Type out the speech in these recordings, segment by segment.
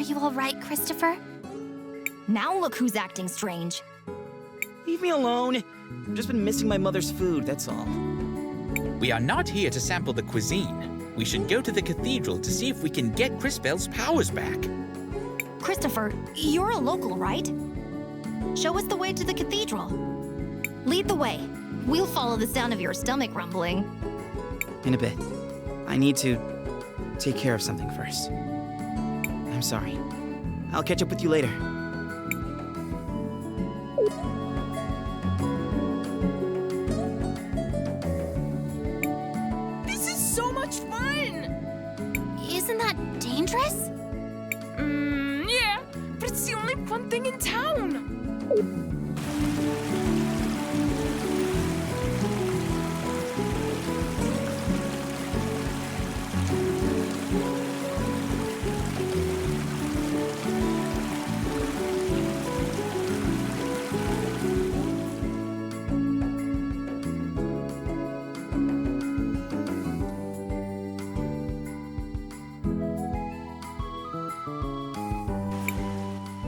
you all right, Christopher? Now look who's acting strange. Leave me alone. I've just been missing my mother's food, that's all. We are not here to sample the cuisine. We should go to the cathedral to see if we can get Cris Tales' powers back. Christopher, you're a local, right? Show us the way to the cathedral. Lead the way. We'll follow the sound of your stomach rumbling. In a bit. I need to take care of something first. I'm sorry. I'll catch up with you later. This is so much fun! Isn't that dangerous? Yeah, but it's the only fun thing in town.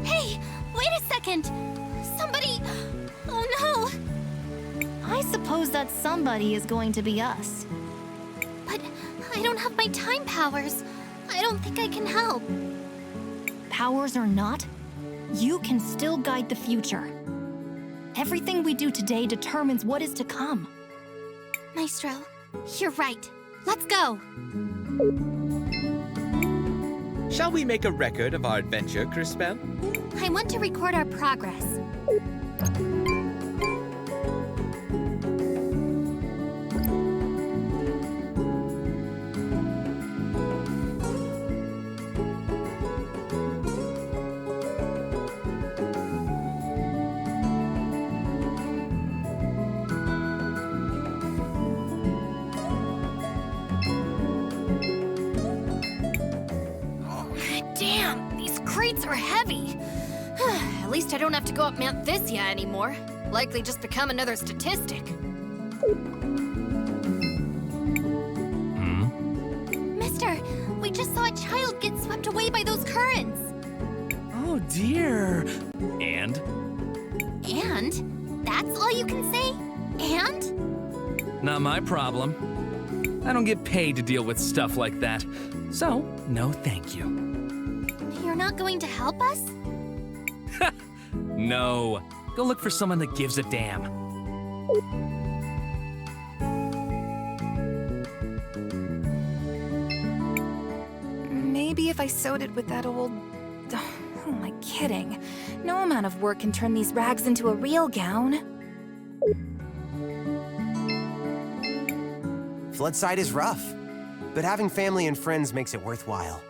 Hey, wait a second! Somebody... Oh no! I suppose that somebody is going to be us. But I don't have my time powers. I don't think I can help. Powers or not, you can still guide the future. Everything we do today determines what is to come. Maestro, you're right. Let's go! Shall we make a record of our adventure, Cris Tales? I want to record our progress. Damn, these crates are heavy. At least I don't have to go up Mount Thysia anymore. Likely just become another statistic. Mister, we just saw a child get swept away by those currents. Oh dear. And? And? That's all you can say? And? Not my problem. I don't get paid to deal with stuff like that. So, no thank you. You're not going to help us? No. Go look for someone that gives a damn. Maybe if I sewed it with that old... Oh, am I kidding? No amount of work can turn these rags into a real gown. Floodside is rough, but having family and friends makes it worthwhile.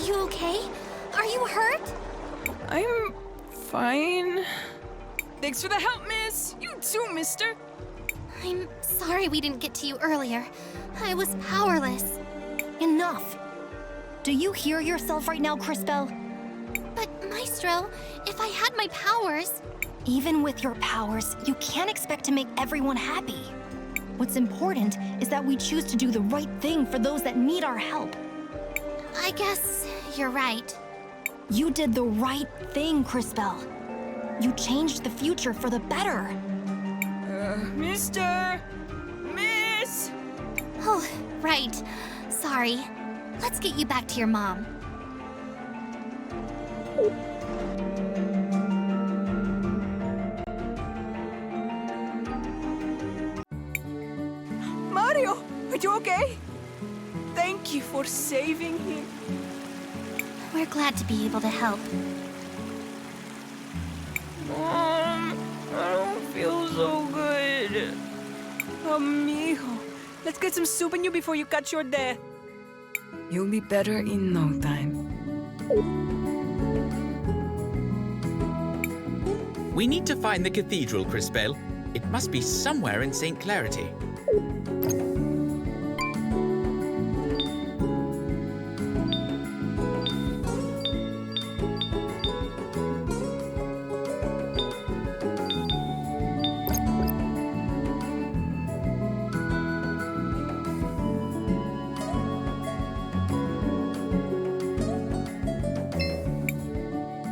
you okay? Are you hurt? I'm fine. Thanks for the help, miss. You too, mister. I'm sorry we didn't get to you earlier. I was powerless. Enough! Do you hear yourself right now, Crispell? But, Maestro, if I had my powers... Even with your powers, you can't expect to make everyone happy. What's important is that we choose to do the right thing for those that need our help. I guess you're right. You did the right thing, Crispell. You changed the future for the better. Mister! Miss! Oh, right. Sorry. Let's get you back to your mom. Mario, are you okay? Thank you for saving him. We're glad to be able to help. Mom, I don't feel so good. Amigo, let's get some soup in you before you catch your death. You'll be better in no time. We need to find the cathedral, Crispell. It must be somewhere in St. Clarity.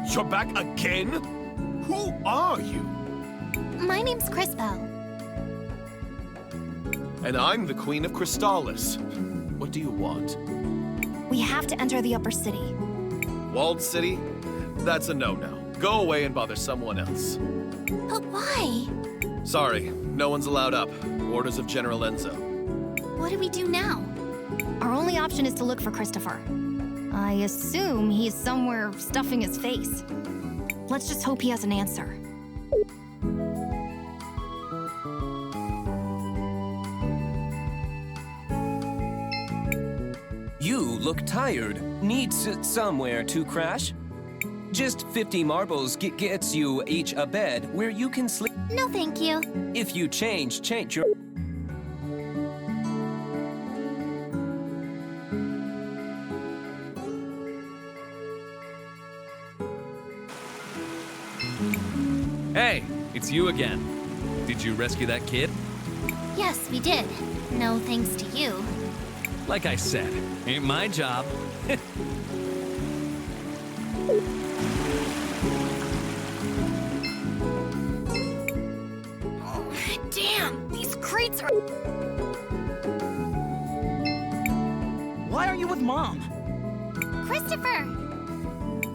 You're back again? Who are you? My name's Crispell. And I'm the Queen of Crystalis. What do you want? We have to enter the upper city. Walled City? That's a no-no. Go away and bother someone else. But why? Sorry, no one's allowed up. Orders of General Enzo. What do we do now? Our only option is to look for Christopher. I assume he's somewhere stuffing his face. Let's just hope he has an answer. You look tired. Needs somewhere to crash? Just 50 marbles gets you each a bed where you can sleep. No, thank you. If you change your... Hey, it's you again. Did you rescue that kid? Yes, we did. No thanks to you. Like I said, ain't my job. Damn, these crates are... Why aren't you with Mom? Christopher!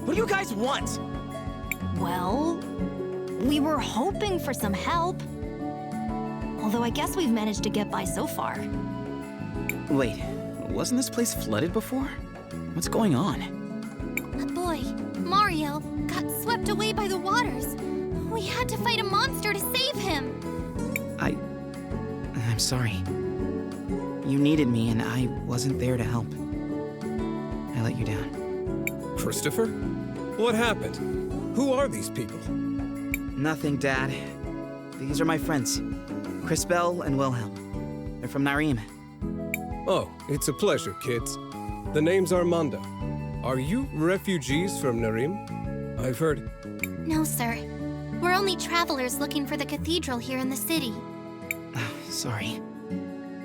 What do you guys want? Well, we were hoping for some help. Although I guess we've managed to get by so far. Wait, wasn't this place flooded before? What's going on? A boy, Mario, got swept away by the waters. We had to fight a monster to save him. I'm sorry. You needed me and I wasn't there to help. I let you down. Christopher? What happened? Who are these people? Nothing, Dad. These are my friends, Crispell and Wilhelm. They're from Narim. Oh, it's a pleasure, kids. The name's Armando. Are you refugees from Narim? I've heard... No, sir. We're only travelers looking for the cathedral here in the city. Sorry.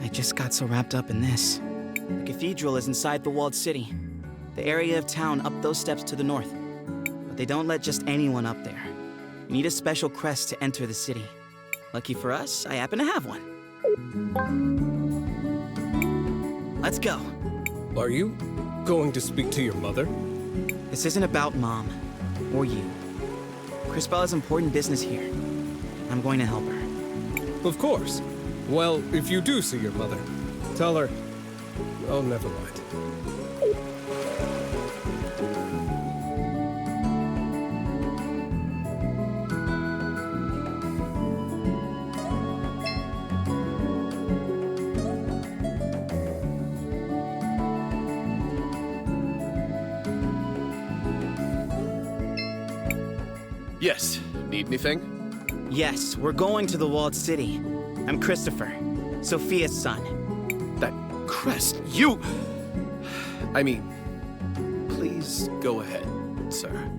I just got so wrapped up in this. The cathedral is inside the walled city. The area of town up those steps to the north. But they don't let just anyone up there. You need a special crest to enter the city. Lucky for us, I happen to have one. Let's go. Are you going to speak to your mother? This isn't about Mom. Or you. Crispell has important business here. I'm going to help her. Of course. Well, if you do see your mother, tell her... Oh, never mind. Yes. Need anything? Yes, we're going to the walled city. I'm Christopher, Sophia's son. That crest, you... I mean, please go ahead, sir.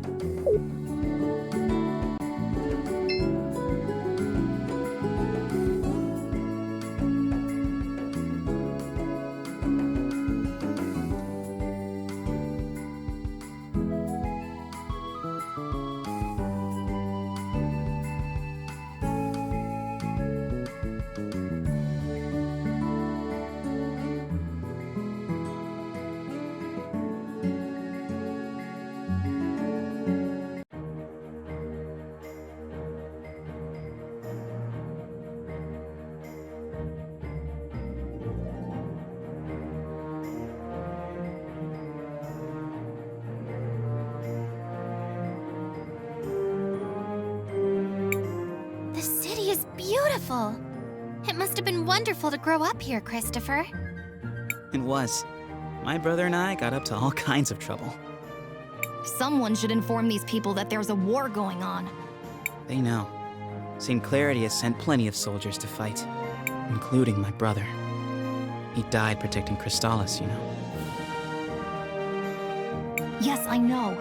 The city is beautiful. It must have been wonderful to grow up here, Christopher. It was. My brother and I got up to all kinds of trouble. Someone should inform these people that there's a war going on. They know. St. Clarity has sent plenty of soldiers to fight, including my brother. He died protecting Crystallis, you know. Yes, I know.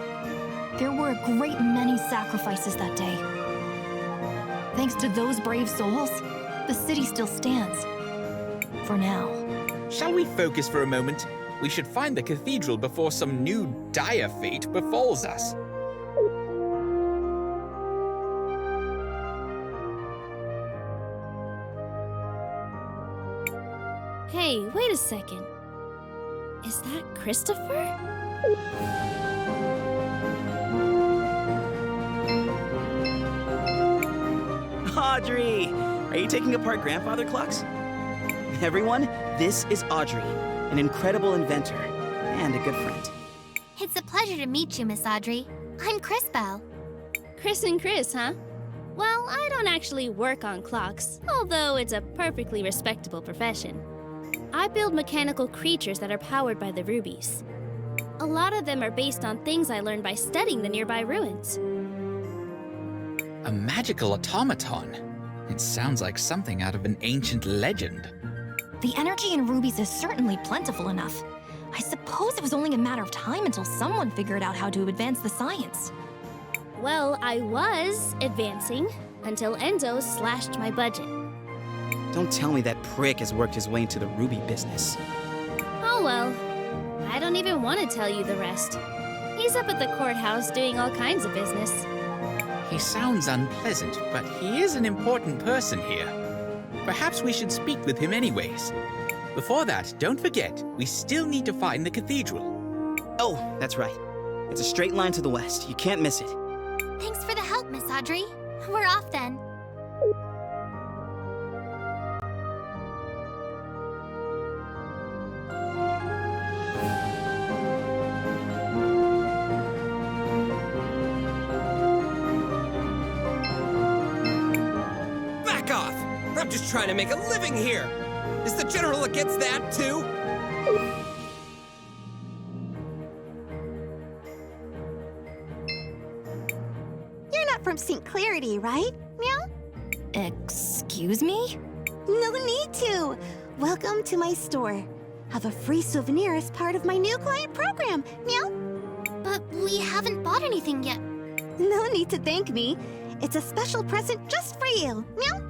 There were a great many sacrifices that day. Thanks to those brave souls, the city still stands. For now. Shall we focus for a moment? We should find the cathedral before some new dire fate befalls us. Hey, wait a second. Is that Christopher? Audrey! Are you taking apart grandfather clocks? Everyone, this is Audrey, an incredible inventor and a good friend. It's a pleasure to meet you, Miss Audrey. I'm Crisbell. Chris and Chris, huh? Well, I don't actually work on clocks, although it's a perfectly respectable profession. I build mechanical creatures that are powered by the rubies. A lot of them are based on things I learned by studying the nearby ruins. A magical automaton. It sounds like something out of an ancient legend. The energy in rubies is certainly plentiful enough. I suppose it was only a matter of time until someone figured out how to advance the science. Well, I was advancing until Enzo slashed my budget. Don't tell me that prick has worked his way into the ruby business. Oh well. I don't even want to tell you the rest. He's up at the courthouse doing all kinds of business. He sounds unpleasant, but he is an important person here. Perhaps we should speak with him anyways. Before that, don't forget, we still need to find the cathedral. Oh, that's right. It's a straight line to the west. You can't miss it. Thanks for the help, Miss Audrey. We're off then. Back off! I'm just trying to make a living here! Is the general against that, too? You're not from St. Clarity, right? Meow? Excuse me? No need to. Welcome to my store. Have a free souvenir as part of my new client program. Meow? But we haven't bought anything yet. No need to thank me. It's a special present just for you. Meow?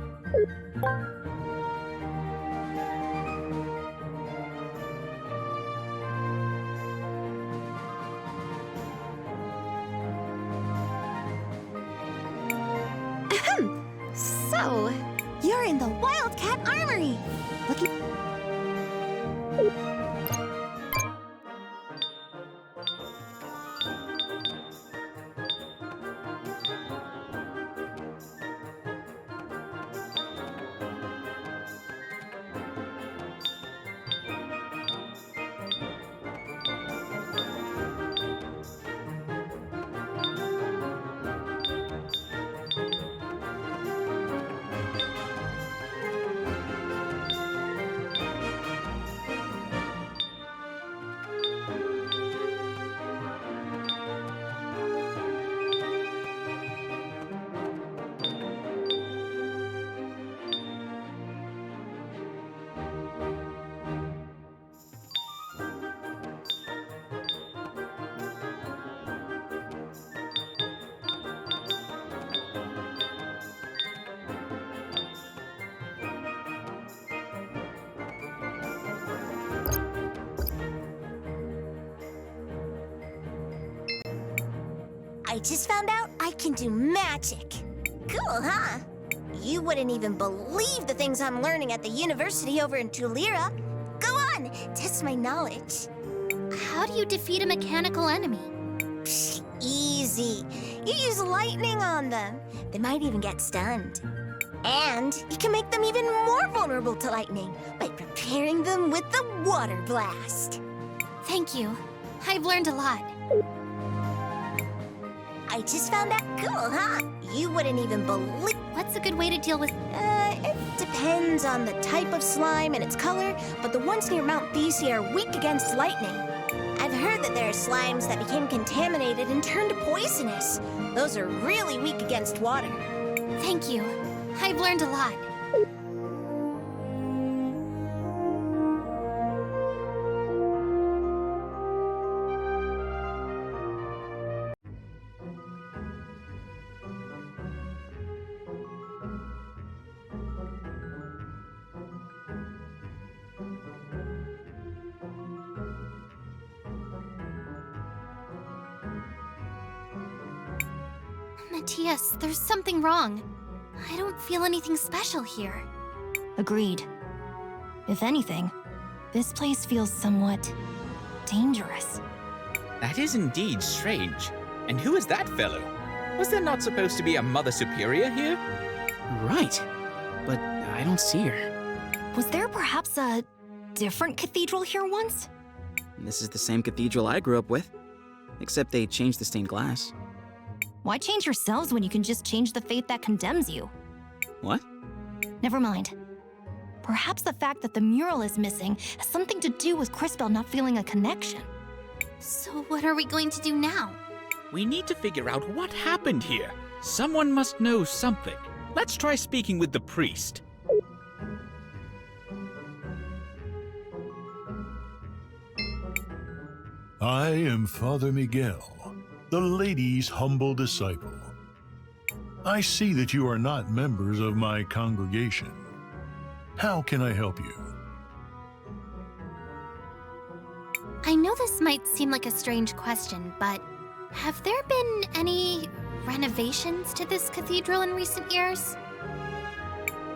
Ahem. So, you're in the Wildcat Armory. Looking... I just found out I can do magic. Cool, huh? You wouldn't even believe the things I'm learning at the university over in Tulira. Go on, test my knowledge. How do you defeat a mechanical enemy? Psh, easy. You use lightning on them. They might even get stunned. And you can make them even more vulnerable to lightning by preparing them with the water blast. Thank you. I've learned a lot. I just found out. Cool, huh? You wouldn't even believe. What's a good way to deal with... It depends on the type of slime and its color, but the ones near Mount Thesia are weak against lightning. I've heard that there are slimes that became contaminated and turned poisonous. Those are really weak against water. Thank you. I've learned a lot. Matthias, there's something wrong. I don't feel anything special here. Agreed. If anything, this place feels somewhat dangerous. That is indeed strange. And who is that fellow? Was there not supposed to be a Mother Superior here? Right. But I don't see her. Was there perhaps a different cathedral here once? This is the same cathedral I grew up with. Except they changed the stained glass. Why change yourselves when you can just change the fate that condemns you? What? Never mind. Perhaps the fact that the mural is missing has something to do with Crisbell not feeling a connection. So what are we going to do now? We need to figure out what happened here. Someone must know something. Let's try speaking with the priest. I am Father Miguel, the lady's humble disciple. I see that you are not members of my congregation. How can I help you? I know this might seem like a strange question, but have there been any renovations to this cathedral in recent years?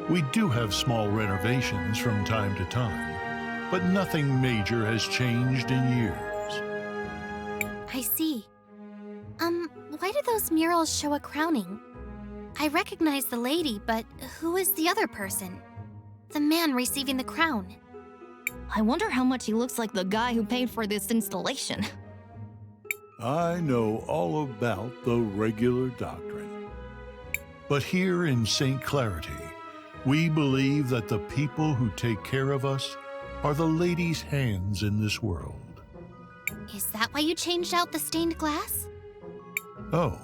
We do have small renovations from time to time, but nothing major has changed in years. I see. Why do those murals show a crowning? I recognize the lady, but who is the other person? The man receiving the crown. I wonder how much he looks like the guy who paid for this installation. I know all about the regular doctrine. But here in St. Clarity, we believe that the people who take care of us are the lady's hands in this world. Is that why you changed out the stained glass? Oh,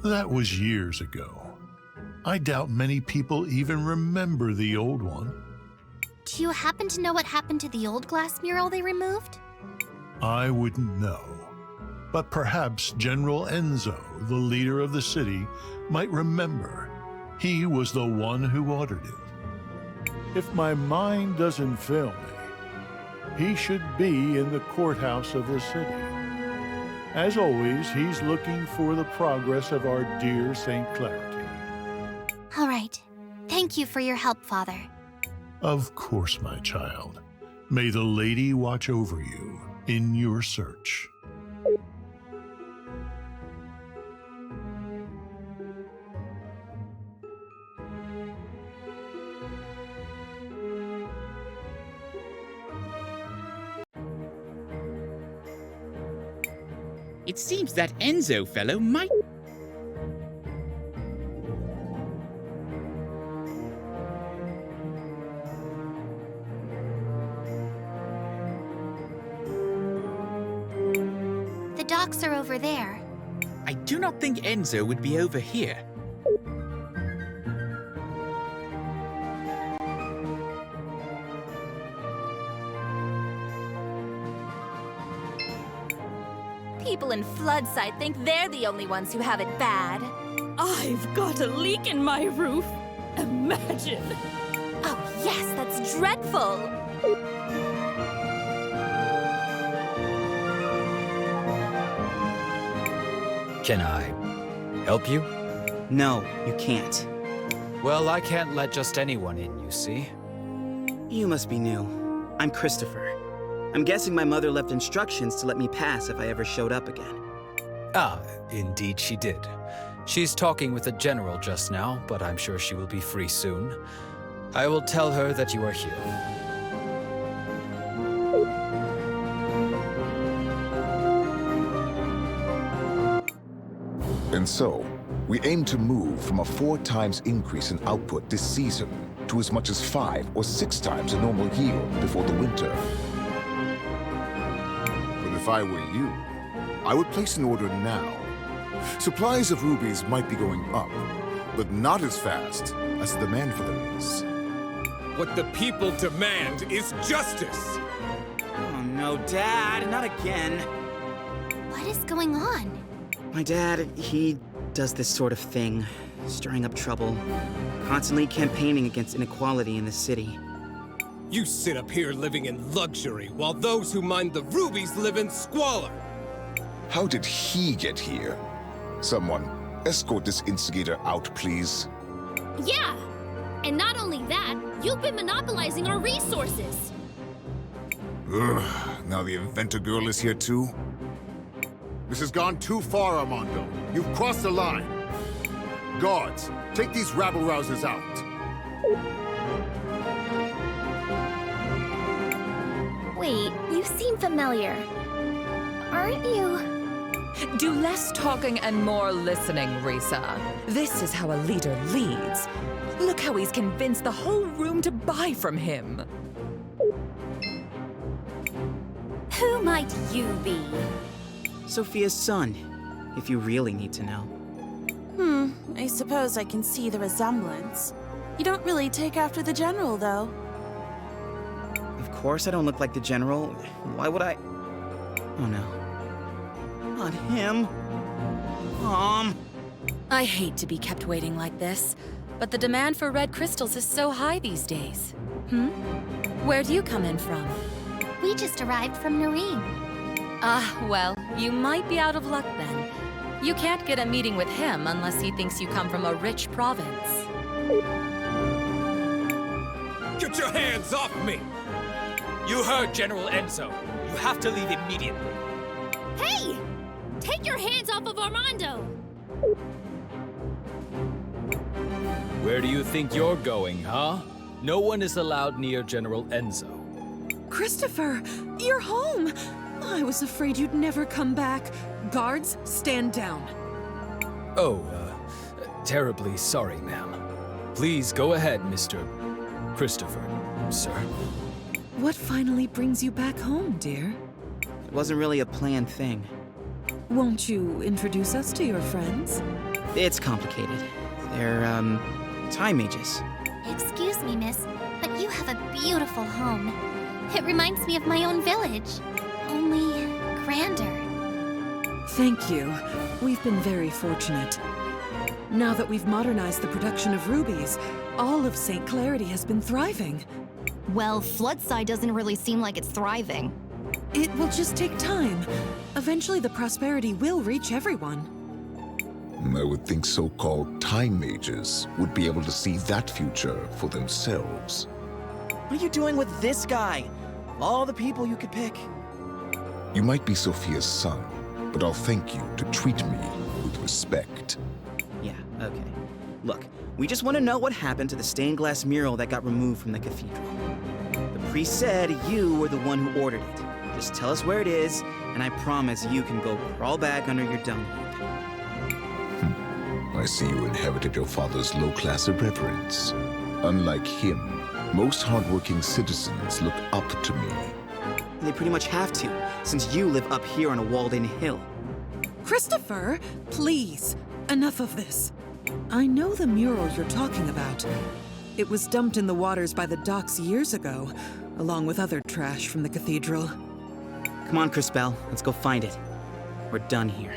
that was years ago. I doubt many people even remember the old one. Do you happen to know what happened to the old glass mural they removed? I wouldn't know. But perhaps General Enzo, the leader of the city, might remember. He was the one who ordered it. If my mind doesn't fail me, he should be in the courthouse of the city. As always, he's looking for the progress of our dear St. Clarity. All right. Thank you for your help, Father. Of course, my child. May the lady watch over you in your search. It seems that Enzo fellow might... The docks are over there. I do not think Enzo would be over here. People in Floodside think they're the only ones who have it bad. I've got a leak in my roof. Imagine. Oh, yes, that's dreadful. Can I help you? No, you can't. Well, I can't let just anyone in, you see. You must be new. I'm Christopher. I'm guessing my mother left instructions to let me pass if I ever showed up again. Ah, indeed she did. She's talking with the general just now, but I'm sure she will be free soon. I will tell her that you are here. And so, we aim to move from a 4 times increase in output this season to as much as 5 or 6 times a normal yield before the winter. But if I were you, I would place an order now. Supplies of rubies might be going up, but not as fast as the demand for them is. What the people demand is justice! Oh no, Dad, not again. What is going on? My dad, he does this sort of thing, stirring up trouble, constantly campaigning against inequality in the city. You sit up here living in luxury, while those who mine the rubies live in squalor! How did he get here? Someone, escort this instigator out, please. Yeah! And not only that, you've been monopolizing our resources! Ugh, now the inventor girl is here too? This has gone too far, Armando. You've crossed the line. Guards, take these rabble-rousers out. Wait, you seem familiar. Aren't you? Do less talking and more listening, Risa. This is how a leader leads. Look how he's convinced the whole room to buy from him. Who might you be? Sophia's son, if you really need to know. I suppose I can see the resemblance. You don't really take after the general, though. Of course I don't look like the general. Why would I? Oh no. Not him. Mom. I hate to be kept waiting like this, but the demand for red crystals is so high these days. Where do you come in from? We just arrived from Nareem. Ah, well, you might be out of luck then. You can't get a meeting with him unless he thinks you come from a rich province. Get your hands off me! You heard General Enzo. You have to leave immediately. Hey! Take your hands off of Armando! Where do you think you're going, huh? No one is allowed near General Enzo. Christopher, you're home! I was afraid you'd never come back. Guards, stand down. Oh, terribly sorry, ma'am. Please go ahead, Mr. Christopher, sir. What finally brings you back home, dear? It wasn't really a planned thing. Won't you introduce us to your friends? It's complicated. They're, time mages. Excuse me, miss, but you have a beautiful home. It reminds me of my own village, only grander. Thank you. We've been very fortunate. Now that we've modernized the production of rubies, all of St. Clarity has been thriving. Well, Floodside doesn't really seem like it's thriving. It will just take time. Eventually the prosperity will reach everyone. I would think so-called time mages would be able to see that future for themselves. What are you doing with this guy? All the people you could pick. You might be Sophia's son, but I'll thank you to treat me with respect. Yeah, okay. Look, we just want to know what happened to the stained glass mural that got removed from the cathedral. The priest said you were the one who ordered it. Just tell us where it is, and I promise you can go crawl back under your dung heap. I see you inherited your father's low class of reverence. Unlike him, most hardworking citizens look up to me. They pretty much have to, since you live up here on a walled-in hill. Christopher, please, enough of this. I know the mural you're talking about. It was dumped in the waters by the docks years ago, along with other trash from the cathedral. Come on, Crispell, let's go find it. We're done here.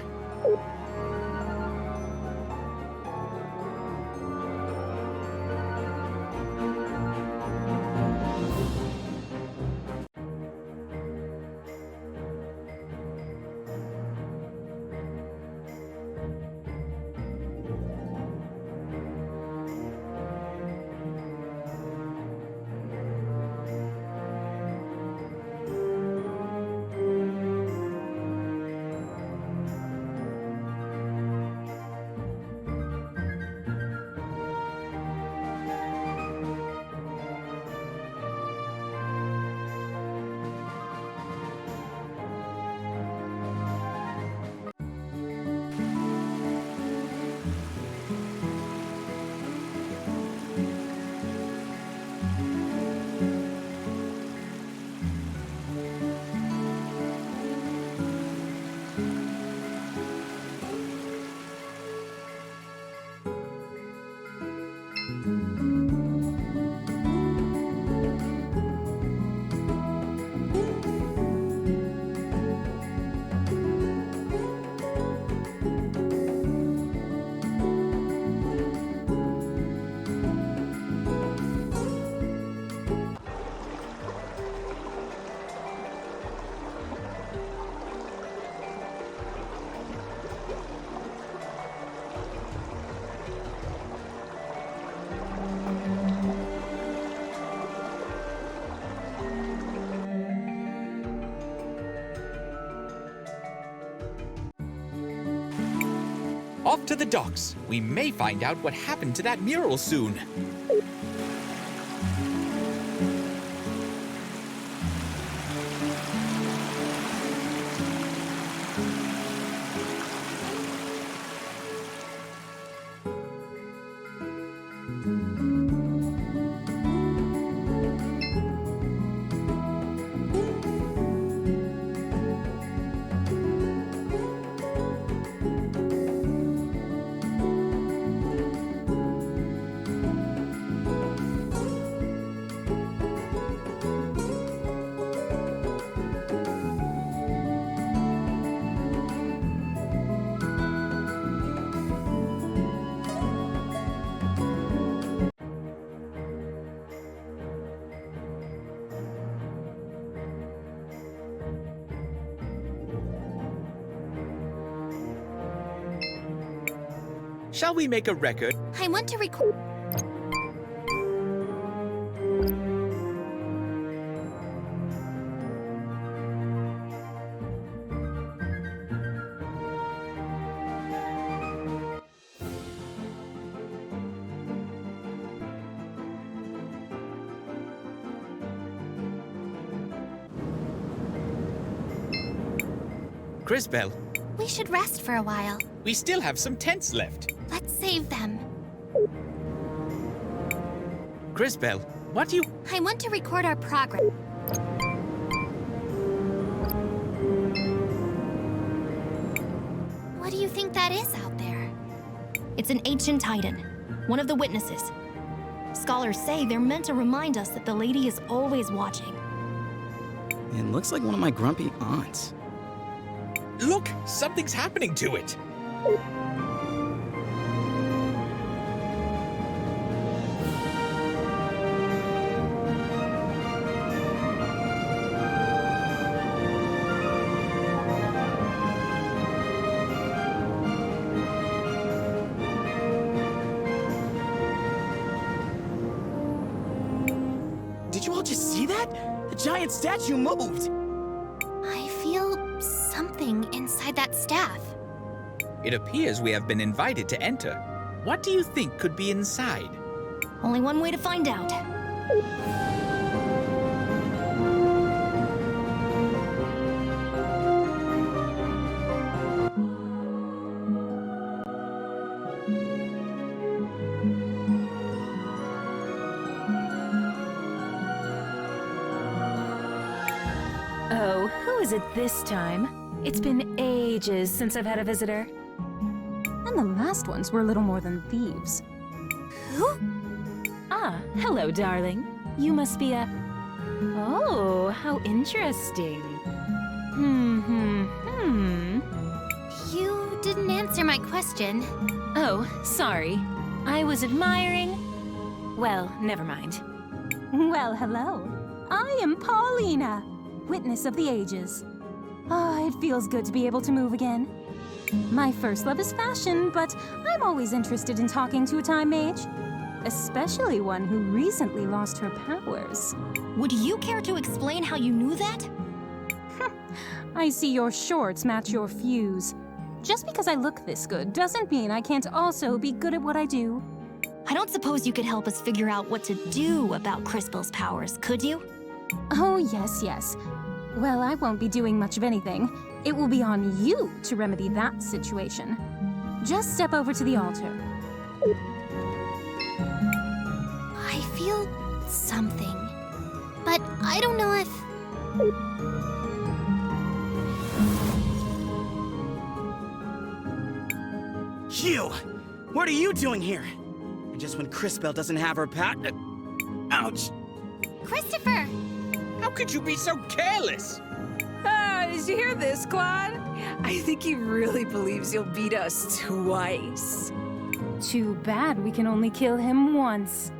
Off to the docks. We may find out what happened to that mural soon. Shall we make a record? I want to record. Crisbell, We should rest for a while. we still have some tents left. Let's save them. Crisbell, what do you... I want to record our progress. What do you think that is out there? It's an ancient titan, one of the witnesses. Scholars say they're meant to remind us that the lady is always watching. It looks like one of my grumpy aunts. Look, something's happening to it. Did you all just see that? The giant statue moved! I feel something inside that staff. It appears we have been invited to enter. What do you think could be inside? Only one way to find out. Oh, who is it this time? It's been ages since I've had a visitor. And the last ones were little more than thieves. Who? Ah, hello, darling. You must be a... Oh, how interesting. You didn't answer my question. Oh, sorry. I was admiring... Well, never mind. Well, hello. I am Paulina, witness of the ages. Ah, it feels good to be able to move again. My first love is fashion, but I'm always interested in talking to a time mage. Especially one who recently lost her powers. Would you care to explain how you knew that? I see your shorts match your fuse. Just because I look this good doesn't mean I can't also be good at what I do. I don't suppose you could help us figure out what to do about Crispel's powers, could you? Oh, yes, yes. Well, I won't be doing much of anything. It will be on you to remedy that situation. Just step over to the altar. I feel something, but I don't know if... You! What are you doing here? And just when Crisbell doesn't have her ouch! Christopher! How could you be so careless? Did you hear this, Claude? I think he really believes you'll beat us twice. Too bad we can only kill him once.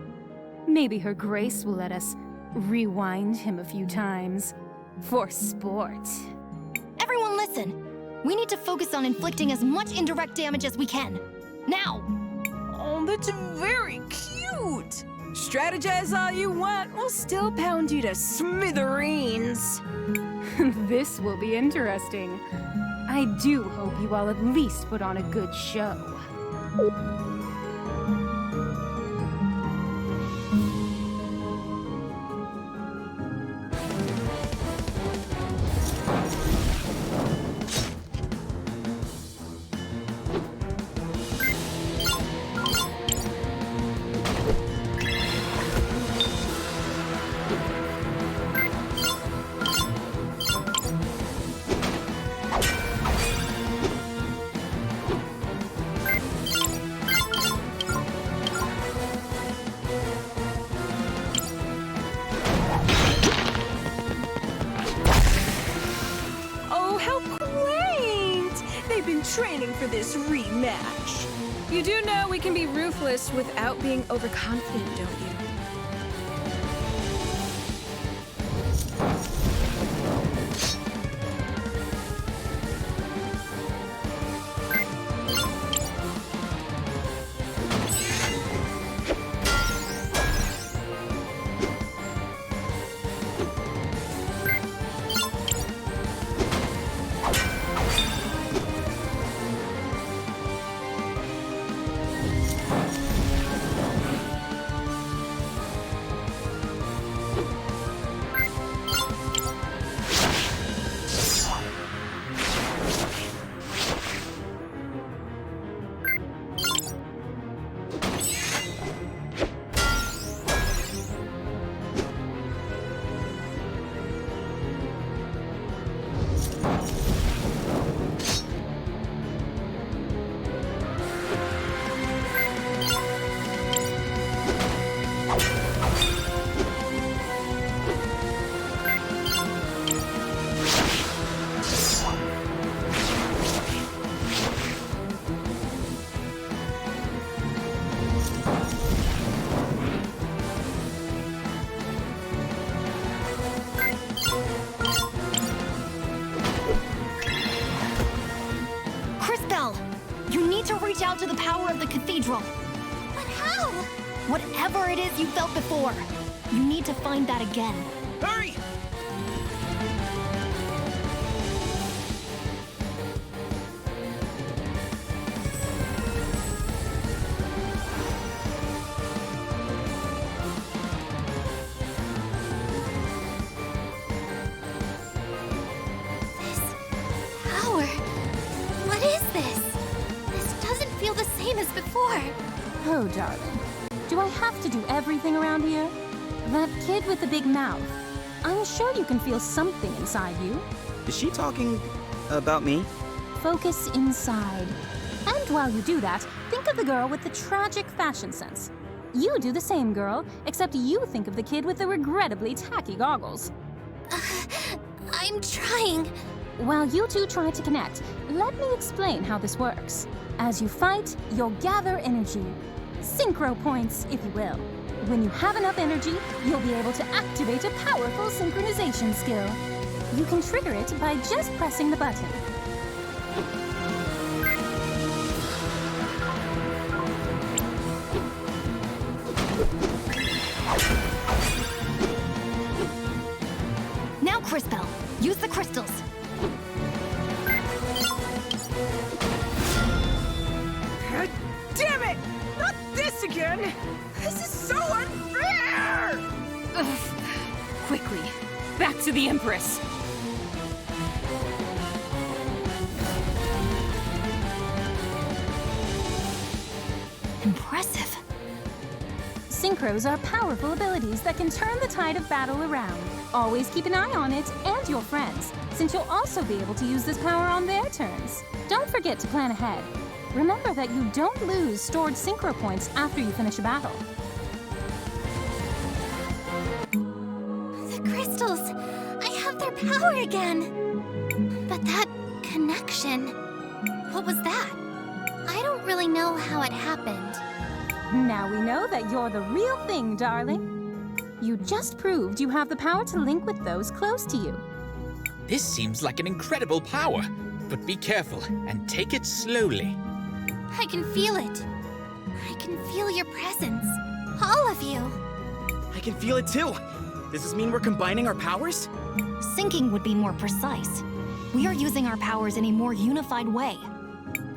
Maybe her grace will let us rewind him a few times. For sport. Everyone listen! We need to focus on inflicting as much indirect damage as we can. Now! Oh, that's very cute! Strategize all you want, we'll still pound you to smithereens. This will be interesting. I do hope you all at least put on a good show. Oh, how quaint! They've been training for this rematch. You do know we can be ruthless without being overconfident, don't you? reach out to the power of the cathedral. But how? Whatever it is you felt before, you need to find that again. Hurry! Power? What is this? This doesn't feel the same as before. Oh, darling. Do I have to do everything around here? That kid with the big mouth. I'm sure you can feel something inside you. Is she talking about me? Focus inside. And while you do that, think of the girl with the tragic fashion sense. You do the same, girl, except you think of the kid with the regrettably tacky goggles. I'm trying. While you two try to connect, let me explain how this works. As you fight, you'll gather energy. Synchro points, if you will. When you have enough energy, you'll be able to activate a powerful synchronization skill. You can trigger it by just pressing the button. Now, Cris Bell, use the crystals. God damn it! Not this again! This is so unfair! Ugh. Quickly, back to the Empress. Impressive. Synchros are powerful abilities that can turn the tide of battle around. Always keep an eye on it and your friends, since you'll also be able to use this power on their turns. Don't forget to plan ahead. Remember that you don't lose stored synchro points after you finish a battle. The crystals! I have their power again! But that connection... What was that? I don't really know how it happened. Now we know that you're the real thing, darling. You just proved you have the power to link with those close to you. This seems like an incredible power, but be careful and take it slowly. I can feel it. I can feel your presence. All of you. I can feel it too. Does this mean we're combining our powers? Syncing would be more precise. We are using our powers in a more unified way.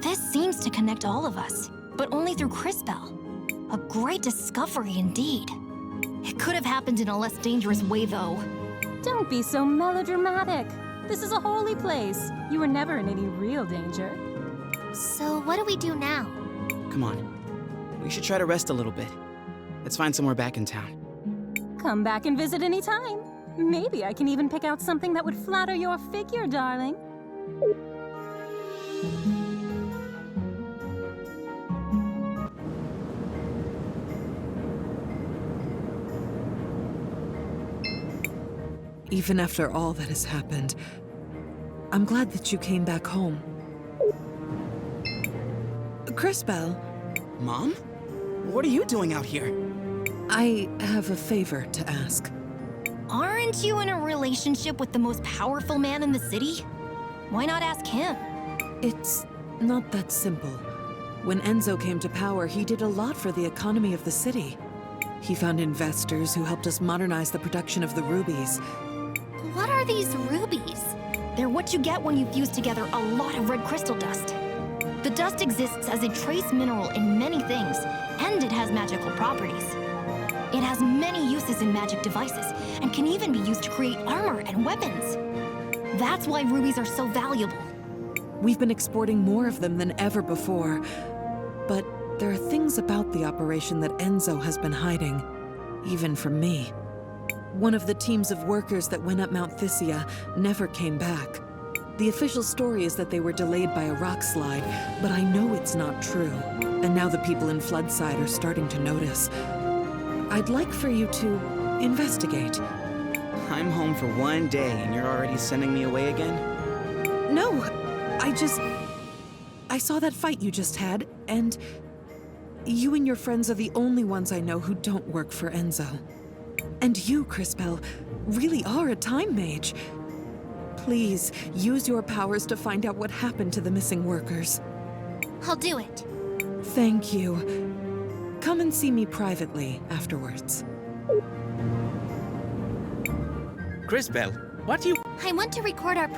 This seems to connect all of us, but only through Cris Bell. A great discovery indeed. It could have happened in a less dangerous way, though. Don't be so melodramatic. This is a holy place. You were never in any real danger. So what do we do now? Come on. We should try to rest a little bit. Let's find somewhere back in town. Come back and visit any time. Maybe I can even pick out something that would flatter your figure, darling. Even after all that has happened, I'm glad that you came back home. Cris Bell. Mom? What are you doing out here? I have a favor to ask. Aren't you in a relationship with the most powerful man in the city? Why not ask him? It's not that simple. When Enzo came to power, he did a lot for the economy of the city. He found investors who helped us modernize the production of the rubies. What are these rubies? They're what you get when you fuse together a lot of red crystal dust. The dust exists as a trace mineral in many things, and it has magical properties. It has many uses in magic devices, and can even be used to create armor and weapons. That's why rubies are so valuable. We've been exporting more of them than ever before, but there are things about the operation that Enzo has been hiding, even from me. One of the teams of workers that went up Mount Thysia never came back. The official story is that they were delayed by a rock slide, but I know it's not true. And now the people in Floodside are starting to notice. I'd like for you to investigate. I'm home for one day and you're already sending me away again? No, I saw that fight you just had, and you and your friends are the only ones I know who don't work for Enzo. And you, Cris Bell, really are a time mage. Please, use your powers to find out what happened to the missing workers. I'll do it. Thank you. Come and see me privately afterwards. Cris Bell, what do you... I want to record our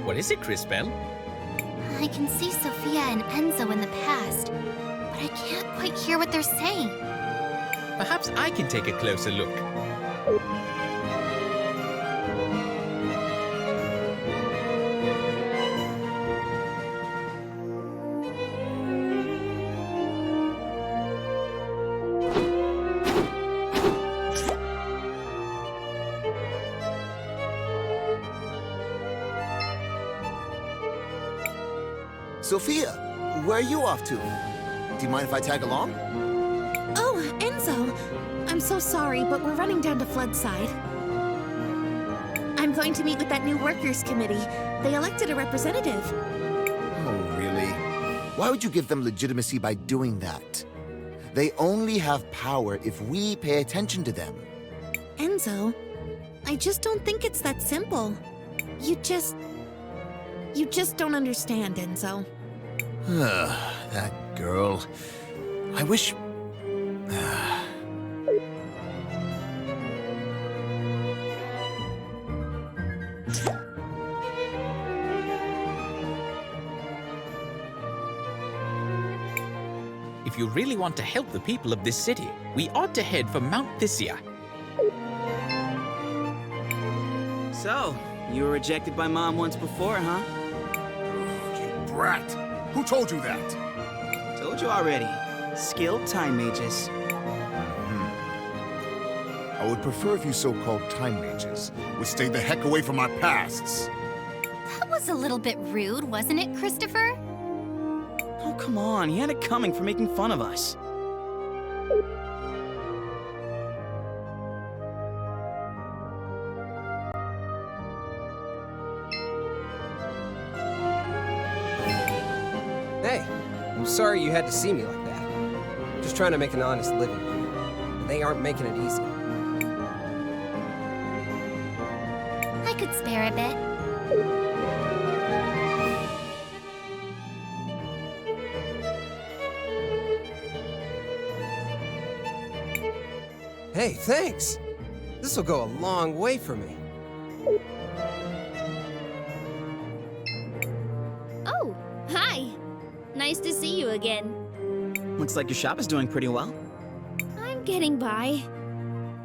What is it, Cris Bell? I can see Sophia and Enzo in the past, but I can't quite hear what they're saying. Perhaps I can take a closer look. Sophia, where are you off to? Do you mind if I tag along? Oh, Enzo. I'm so sorry, but we're running down to Floodside. I'm going to meet with that new workers committee. They elected a representative. Oh, really? Why would you give them legitimacy by doing that? They only have power if we pay attention to them. Enzo, I just don't think it's that simple. You just don't understand, Enzo. That girl. I wish... If you really want to help the people of this city, we ought to head for Mount Thysia. So, you were rejected by Mom once before, huh? You brat! Who told you that? Told you already. Skilled time mages. I would prefer if you so-called time mages would stay the heck away from our pasts. That was a little bit rude, wasn't it, Christopher? Oh, come on. He had it coming for making fun of us. Hey, I'm sorry you had to see me like that. I'm just trying to make an honest living. And they aren't making it easy. I could spare a bit. Hey, thanks! This'll go a long way for me. Oh, hi. Nice to see you again. Looks like your shop is doing pretty well. I'm getting by.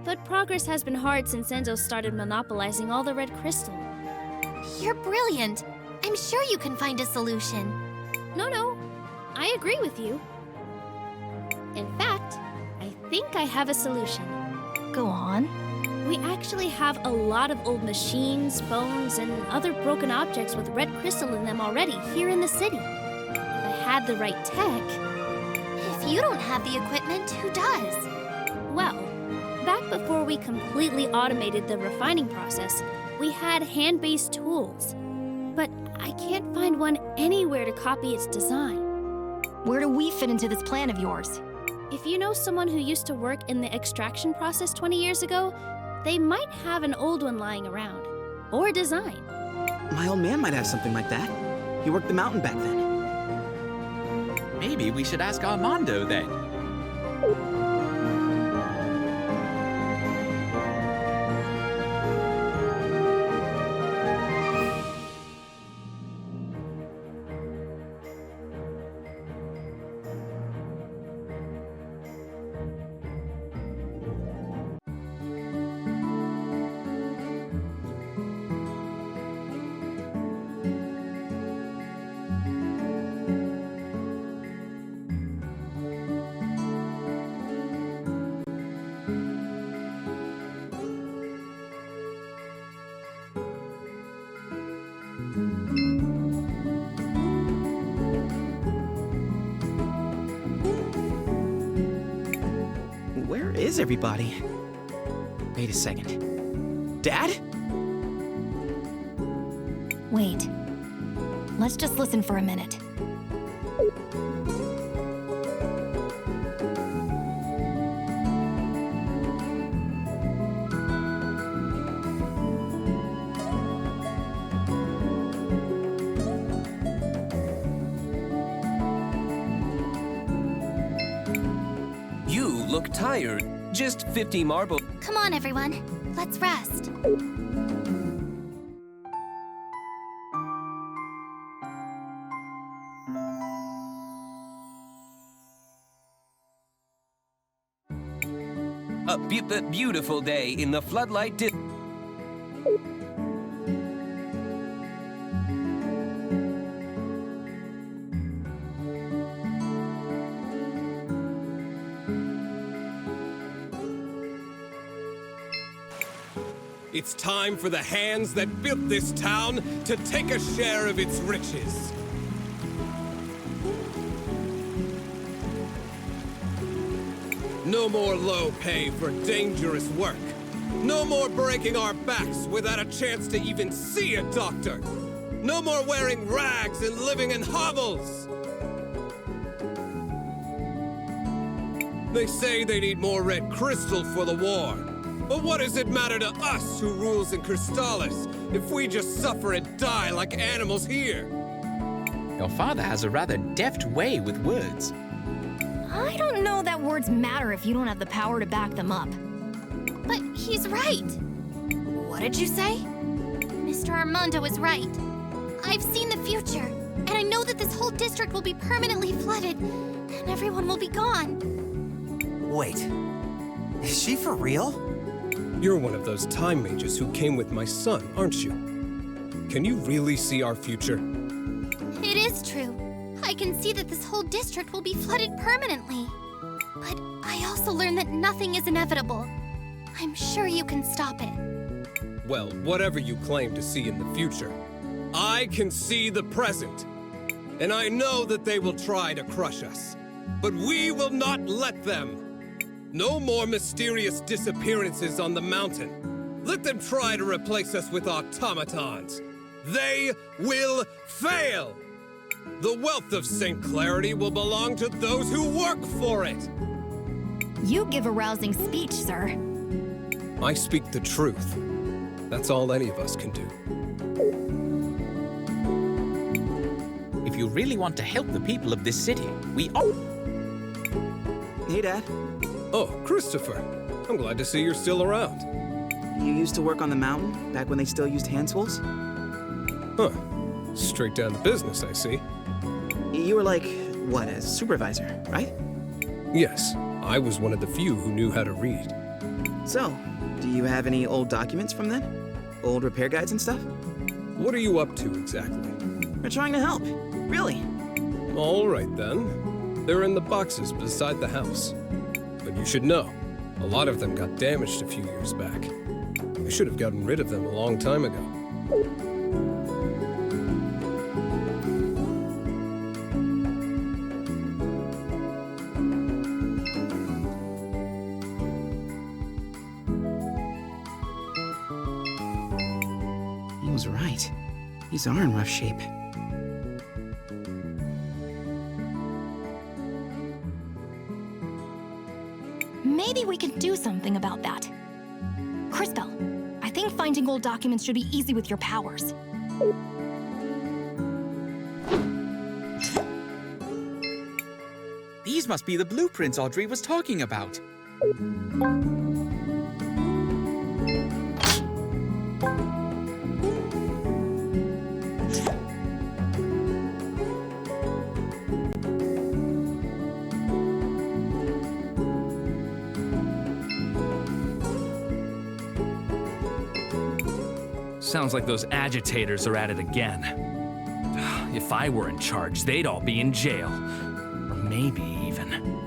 But progress has been hard since Enzo started monopolizing all the red crystal. You're brilliant. I'm sure you can find a solution. No. I agree with you. In fact, I think I have a solution. Go on. We actually have a lot of old machines, phones, and other broken objects with red crystal in them already here in the city. If I had the right tech... If you don't have the equipment, who does? Well, back before we completely automated the refining process, we had hand-based tools. But I can't find one anywhere to copy its design. Where do we fit into this plan of yours? If you know someone who used to work in the extraction process 20 years ago, they might have an old one lying around. Or a design. My old man might have something like that. He worked the mountain back then. Maybe we should ask Armando then. Where is everybody? Wait a second. Dad? Wait. Let's just listen for a minute. Look tired. Just 50 marble. Come on, everyone. Let's rest. A beautiful day in the floodlight district. It's time for the hands that built this town to take a share of its riches. No more low pay for dangerous work. No more breaking our backs without a chance to even see a doctor. No more wearing rags and living in hovels. They say they need more red crystal for the war. But what does it matter to us who rules in Crystallis if we just suffer and die like animals here? Your father has a rather deft way with words. I don't know that words matter if you don't have the power to back them up. But he's right. What did you say? Mr. Armando is right. I've seen the future, and I know that this whole district will be permanently flooded, and everyone will be gone. Wait, is she for real? You're one of those time mages who came with my son, aren't you? Can you really see our future? It is true. I can see that this whole district will be flooded permanently. But I also learned that nothing is inevitable. I'm sure you can stop it. Well, whatever you claim to see in the future, I can see the present. And I know that they will try to crush us. But we will not let them. No more mysterious disappearances on the mountain. Let them try to replace us with automatons. They will fail! The wealth of St. Clarity will belong to those who work for it! You give a rousing speech, sir. I speak the truth. That's all any of us can do. If you really want to help the people of this city, we all... Hey, Dad. Oh, Christopher. I'm glad to see you're still around. You used to work on the mountain, back when they still used hand tools? Huh. Straight down to business, I see. You were like, what, a supervisor, right? Yes, I was one of the few who knew how to read. So, do you have any old documents from then? Old repair guides and stuff? What are you up to exactly? We're trying to help. Really. All right, then. They're in the boxes beside the house. But you should know, a lot of them got damaged a few years back. I should have gotten rid of them a long time ago. He was right. These are in rough shape. Maybe we could do something about that. Crispell, I think finding old documents should be easy with your powers. These must be the blueprints Audrey was talking about. Sounds like those agitators are at it again. If I were in charge, they'd all be in jail. Or maybe even...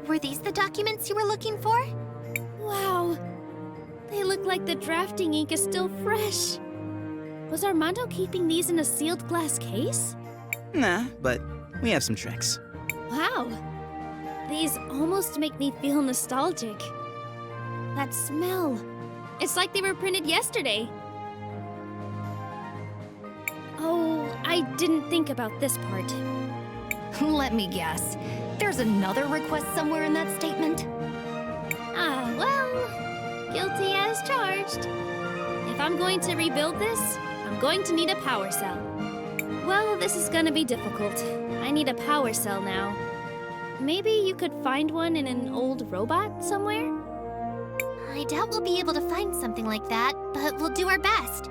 Were these the documents you were looking for? Wow. They look like the drafting ink is still fresh. Was Armando keeping these in a sealed glass case? Nah, but we have some tricks. Wow. These almost make me feel nostalgic. That smell. It's like they were printed yesterday. Oh, I didn't think about this part. Let me guess. There's another request somewhere in that statement? Ah, well, guilty as charged. If I'm going to rebuild this, I'm going to need a power cell. Well, this is gonna be difficult. I need a power cell now. Maybe you could find one in an old robot somewhere? I doubt we'll be able to find something like that, but we'll do our best.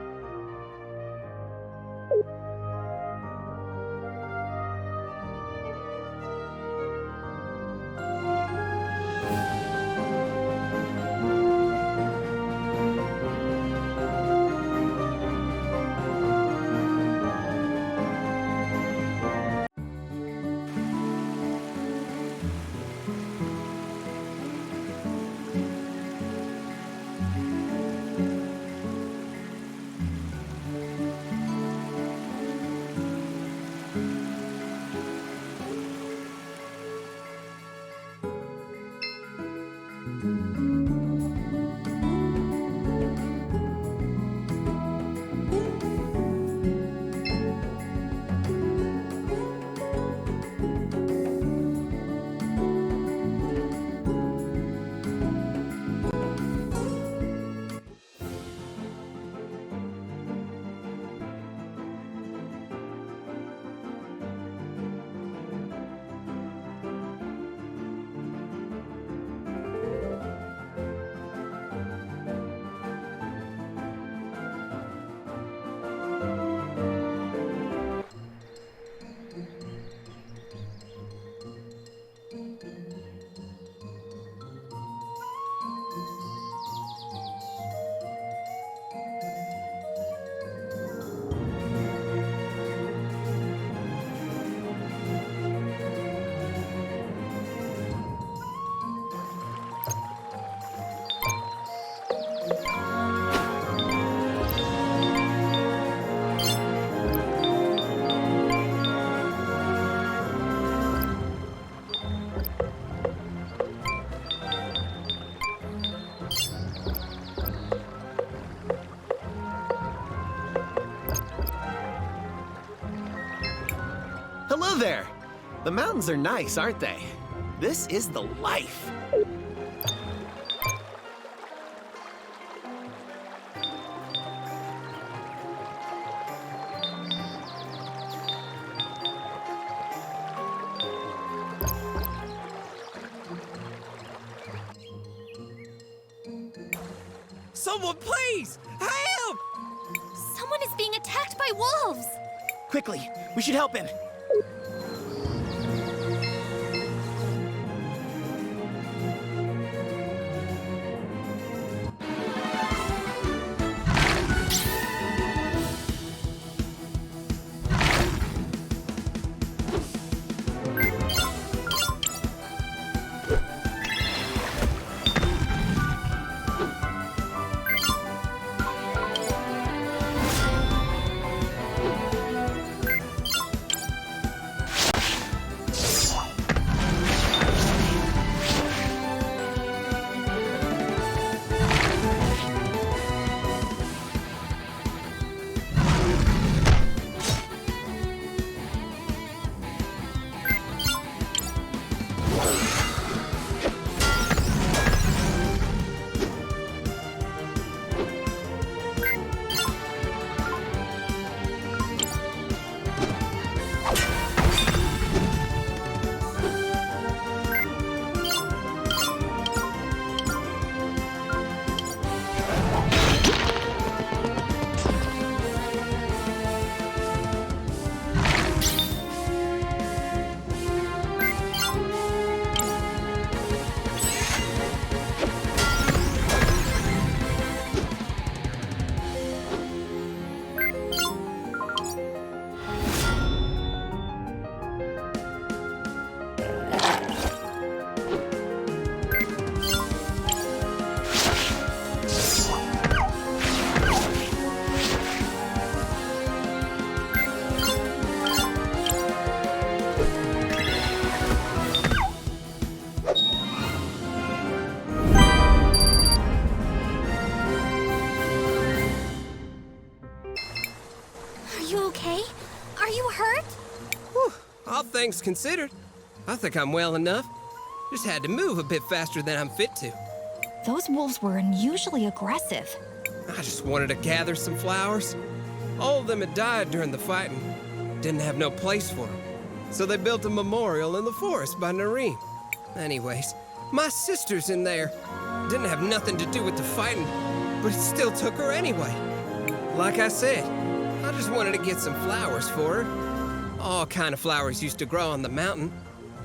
there! The mountains are nice, aren't they? This is the life. Someone please! Help! Someone is being attacked by wolves! Quickly, we should help him. All things considered, I think I'm well enough. Just had to move a bit faster than I'm fit to. Those wolves were unusually aggressive. I just wanted to gather some flowers. All of them had died during the fighting. Didn't have no place for them. So they built a memorial in the forest by Nareem. Anyways, my sister's in there. Didn't have nothing to do with the fighting, but it still took her anyway. Like I said, I just wanted to get some flowers for her. All kind of flowers used to grow on the mountain,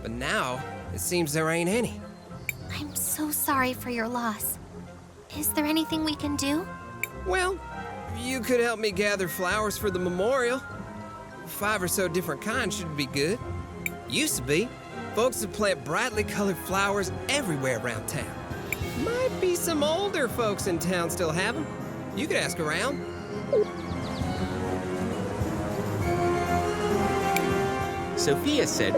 but now it seems there ain't any. I'm so sorry for your loss. Is there anything we can do? Well, you could help me gather flowers for the memorial. 5 or so different kinds should be good. Used to be. Folks would plant brightly colored flowers everywhere around town. Might be some older folks in town still have them. You could ask around. Sophia said...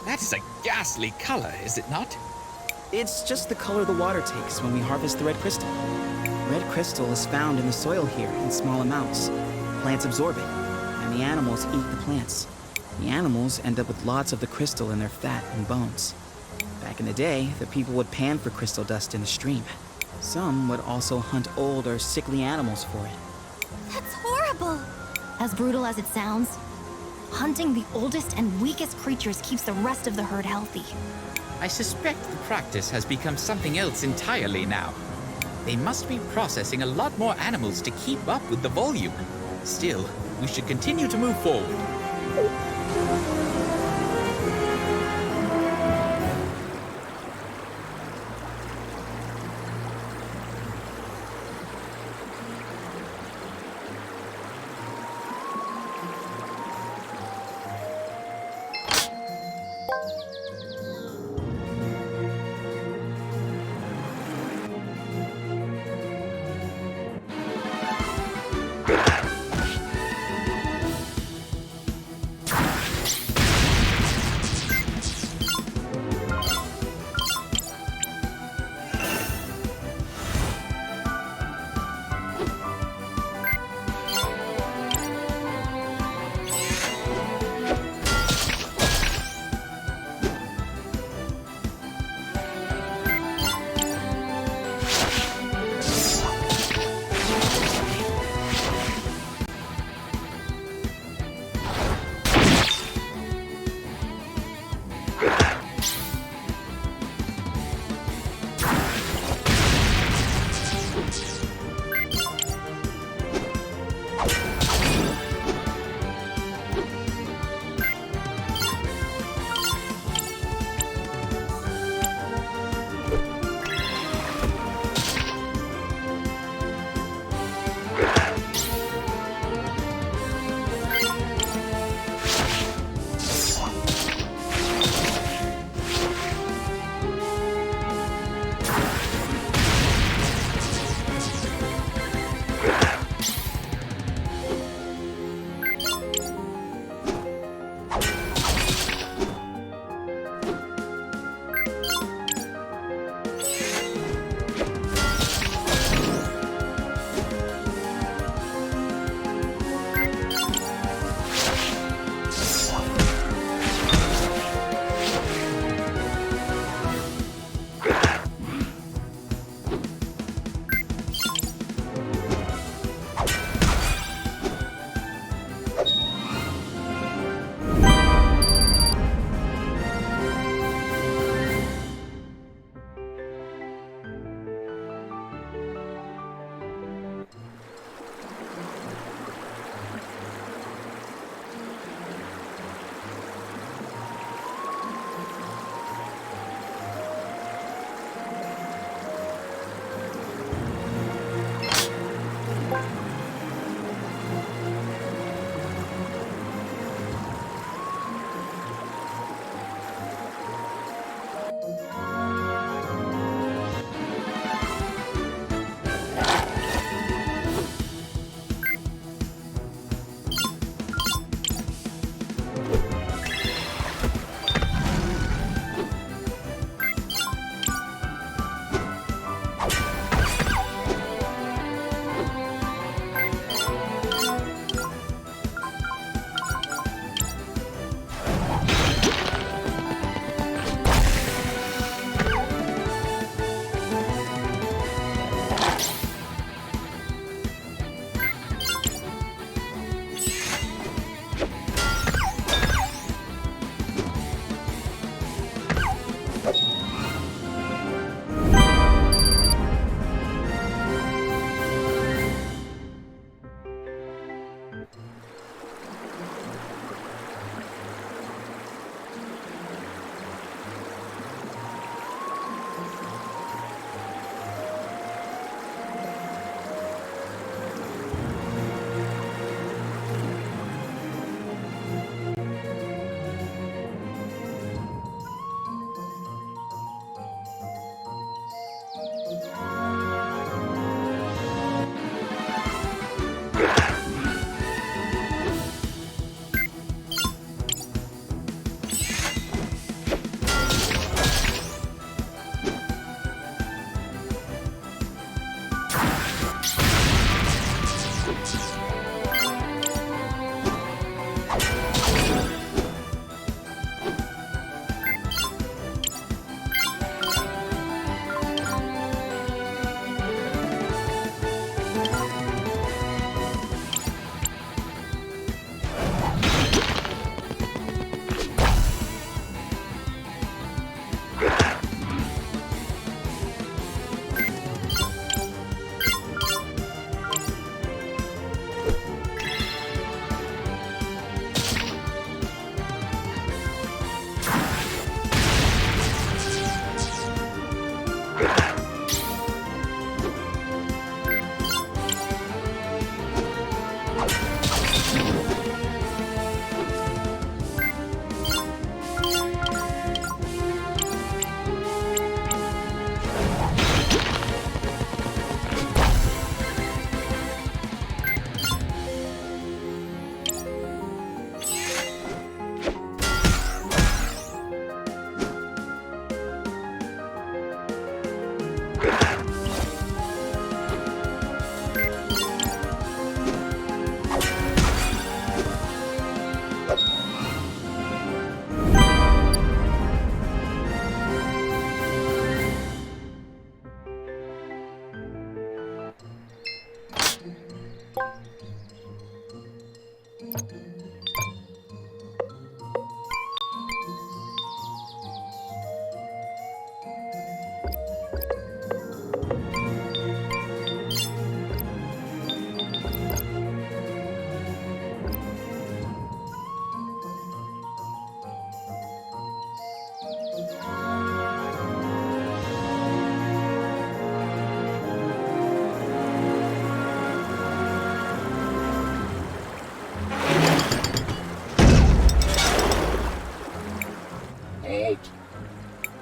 That is a ghastly color, is it not? It's just the color the water takes when we harvest the red crystal. Red crystal is found in the soil here in small amounts. Plants absorb it, and the animals eat the plants. The animals end up with lots of the crystal in their fat and bones. Back in the day, the people would pan for crystal dust in the stream. Some would also hunt old or sickly animals for it. That's horrible! As brutal as it sounds, hunting the oldest and weakest creatures keeps the rest of the herd healthy. I suspect the practice has become something else entirely now. They must be processing a lot more animals to keep up with the volume. Still, we should continue to move forward.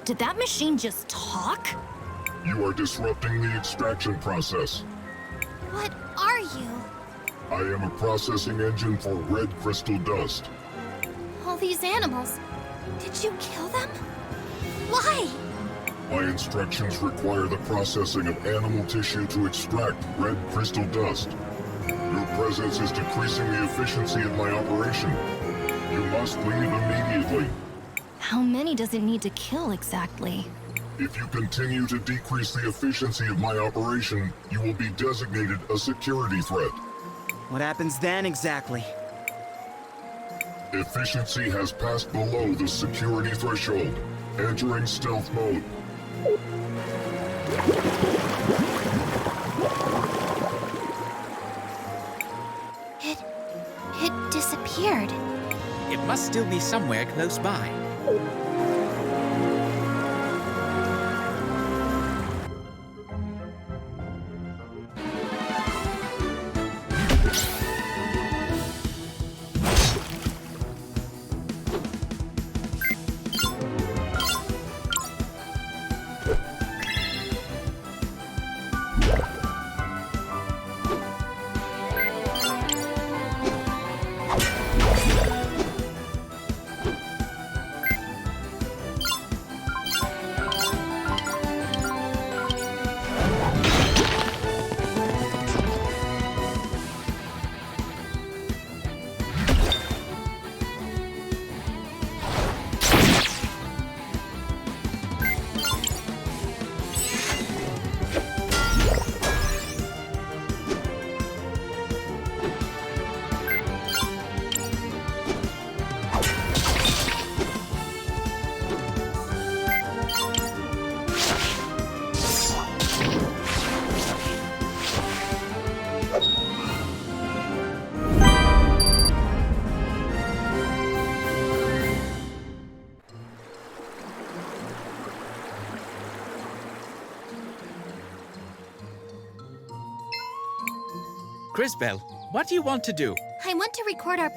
Did that machine just talk? You are disrupting the extraction process. What are you? I am a processing engine for red crystal dust. All these animals. Did you kill them? Why? My instructions require the processing of animal tissue to extract red crystal dust. Your presence is decreasing the efficiency of my operation. You must leave immediately. How many does it need to kill exactly? If you continue to decrease the efficiency of my operation, you will be designated a security threat. What happens then exactly? Efficiency has passed below the security threshold. Entering stealth mode. It disappeared. It must still be somewhere close by. Crisbell, what do you want to do? I want to record our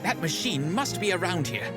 That machine must be around here.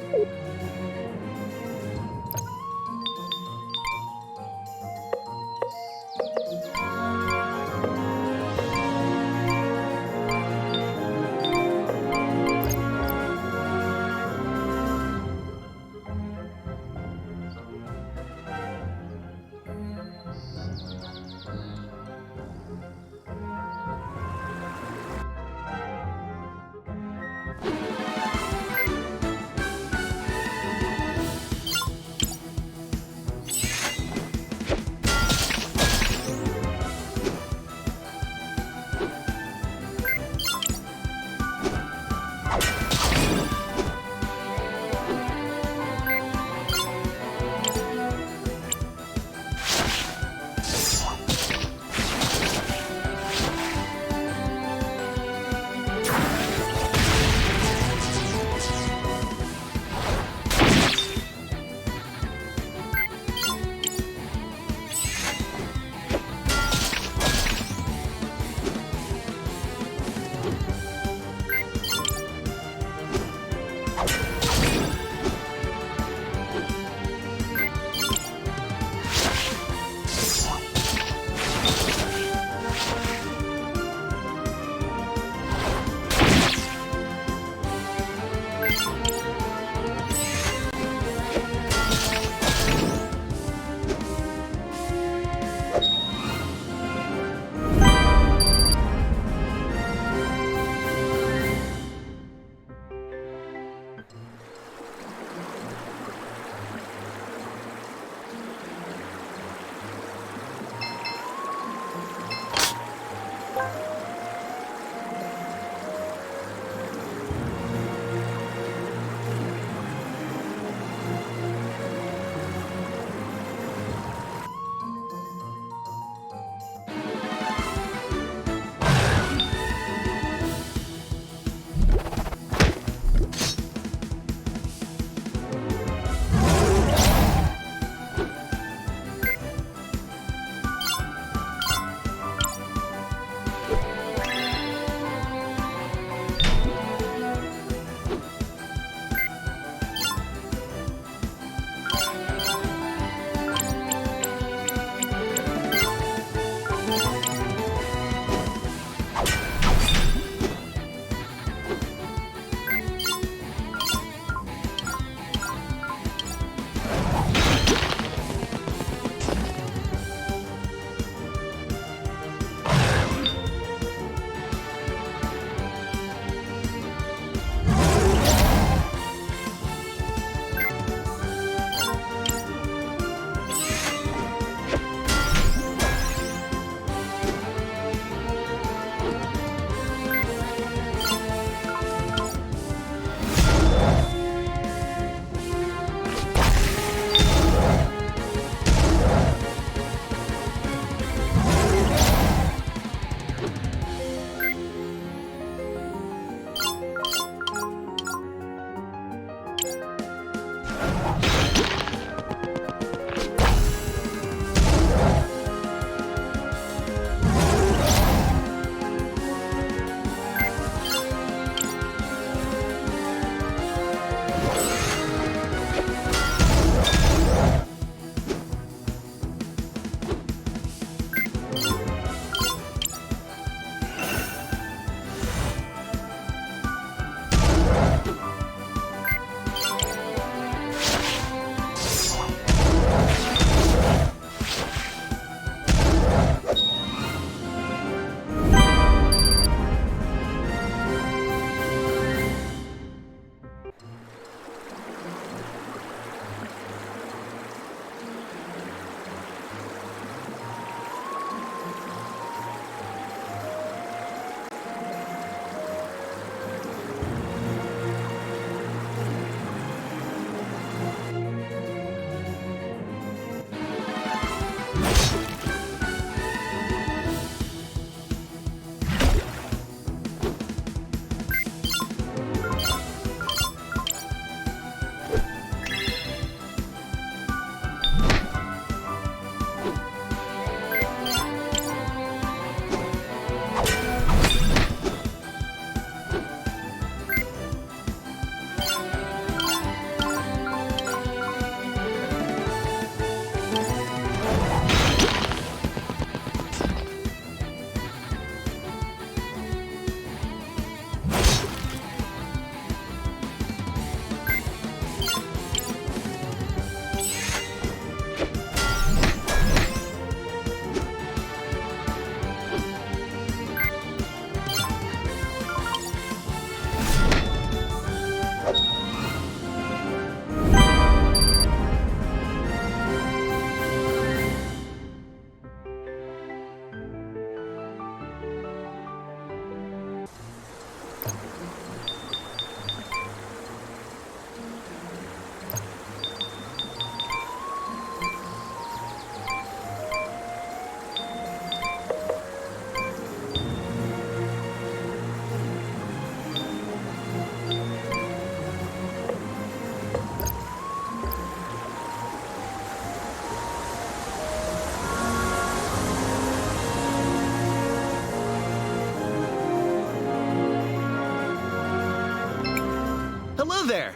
Hello there!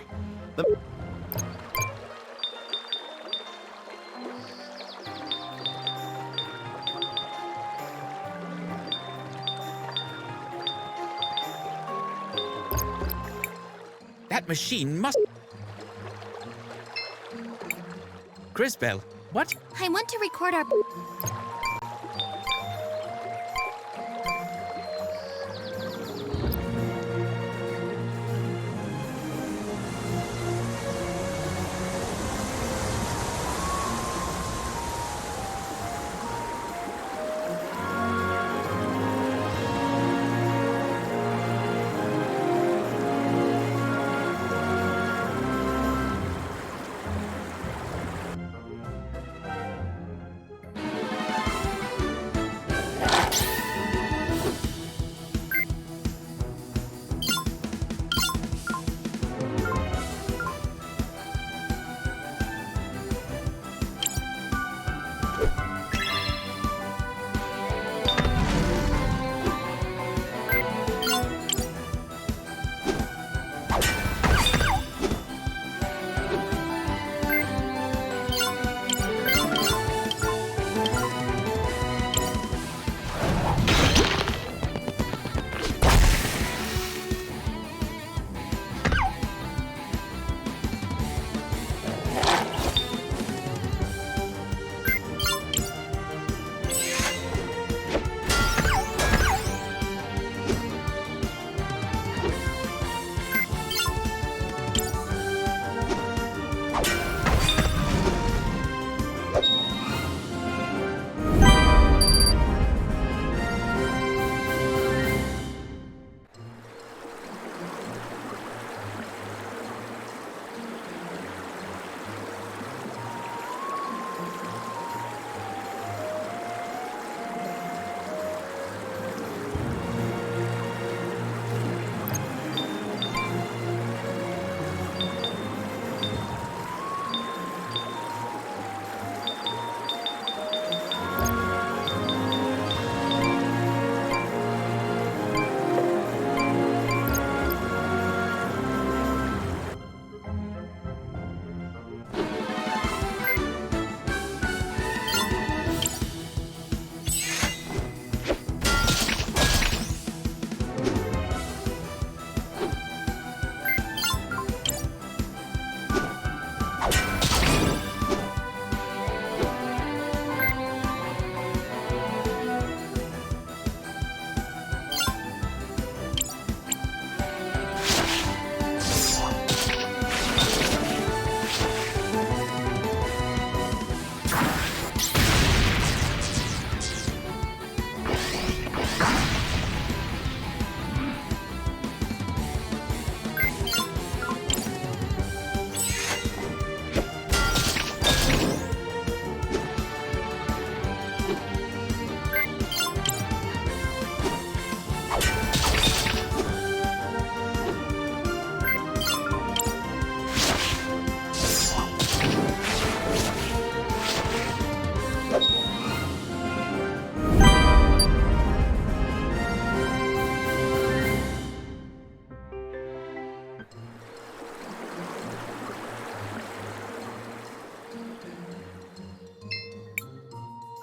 That machine must... Crisbell, what? I want to record our...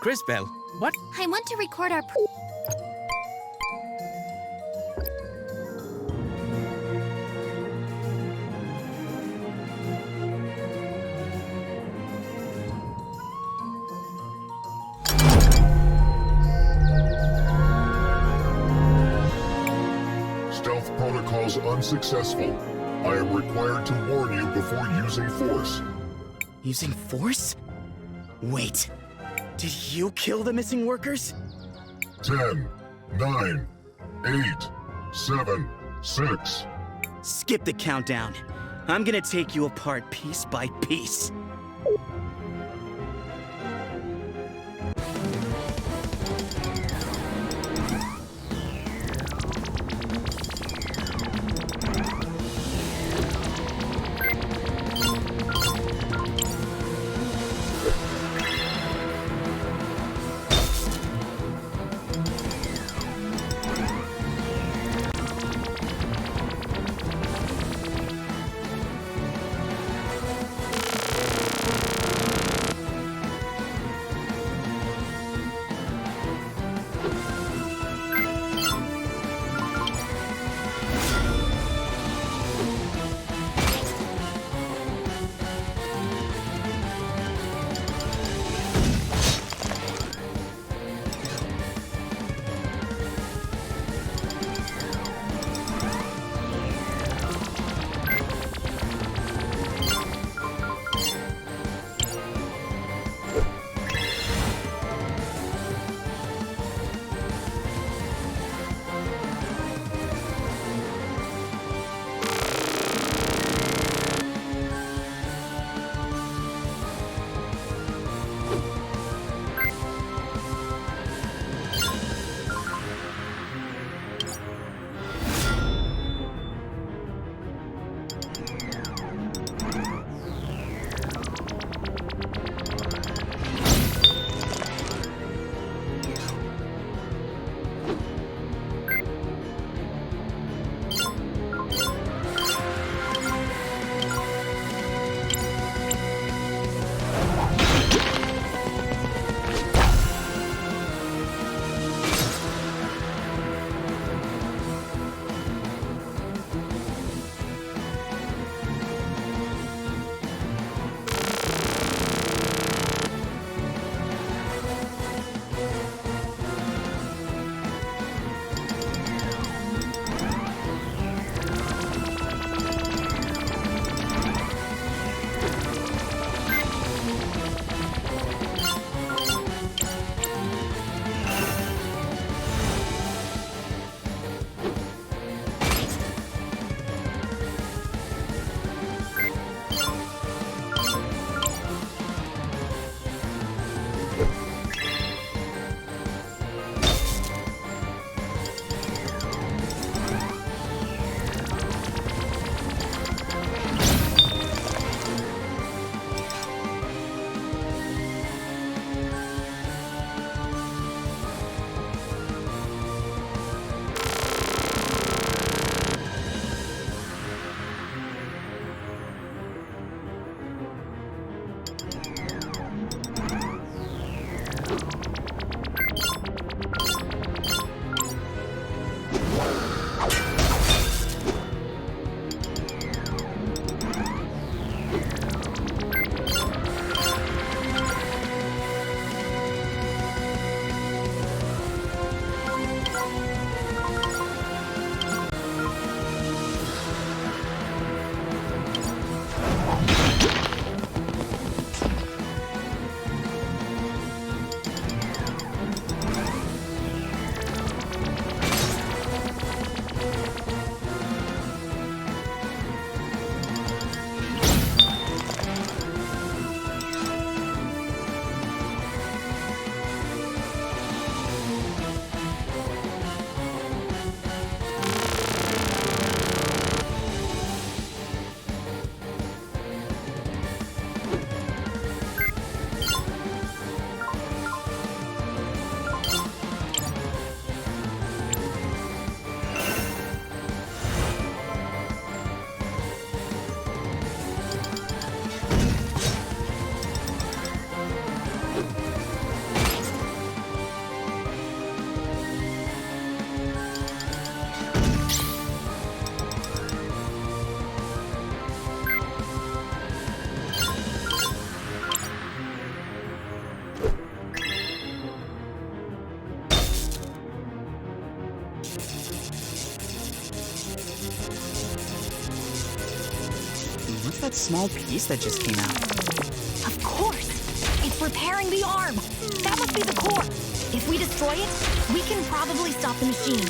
Crisbell, what? I want to record our... Stealth protocols unsuccessful. I am required to warn you before using force. Using force? Wait. Did you kill the missing workers? 10, 9, 8, 7, 6. Skip the countdown. I'm gonna take you apart piece by piece. What's that small piece that just came out? Of course! It's repairing the arm! That must be the core! If we destroy it, we can probably stop the machine.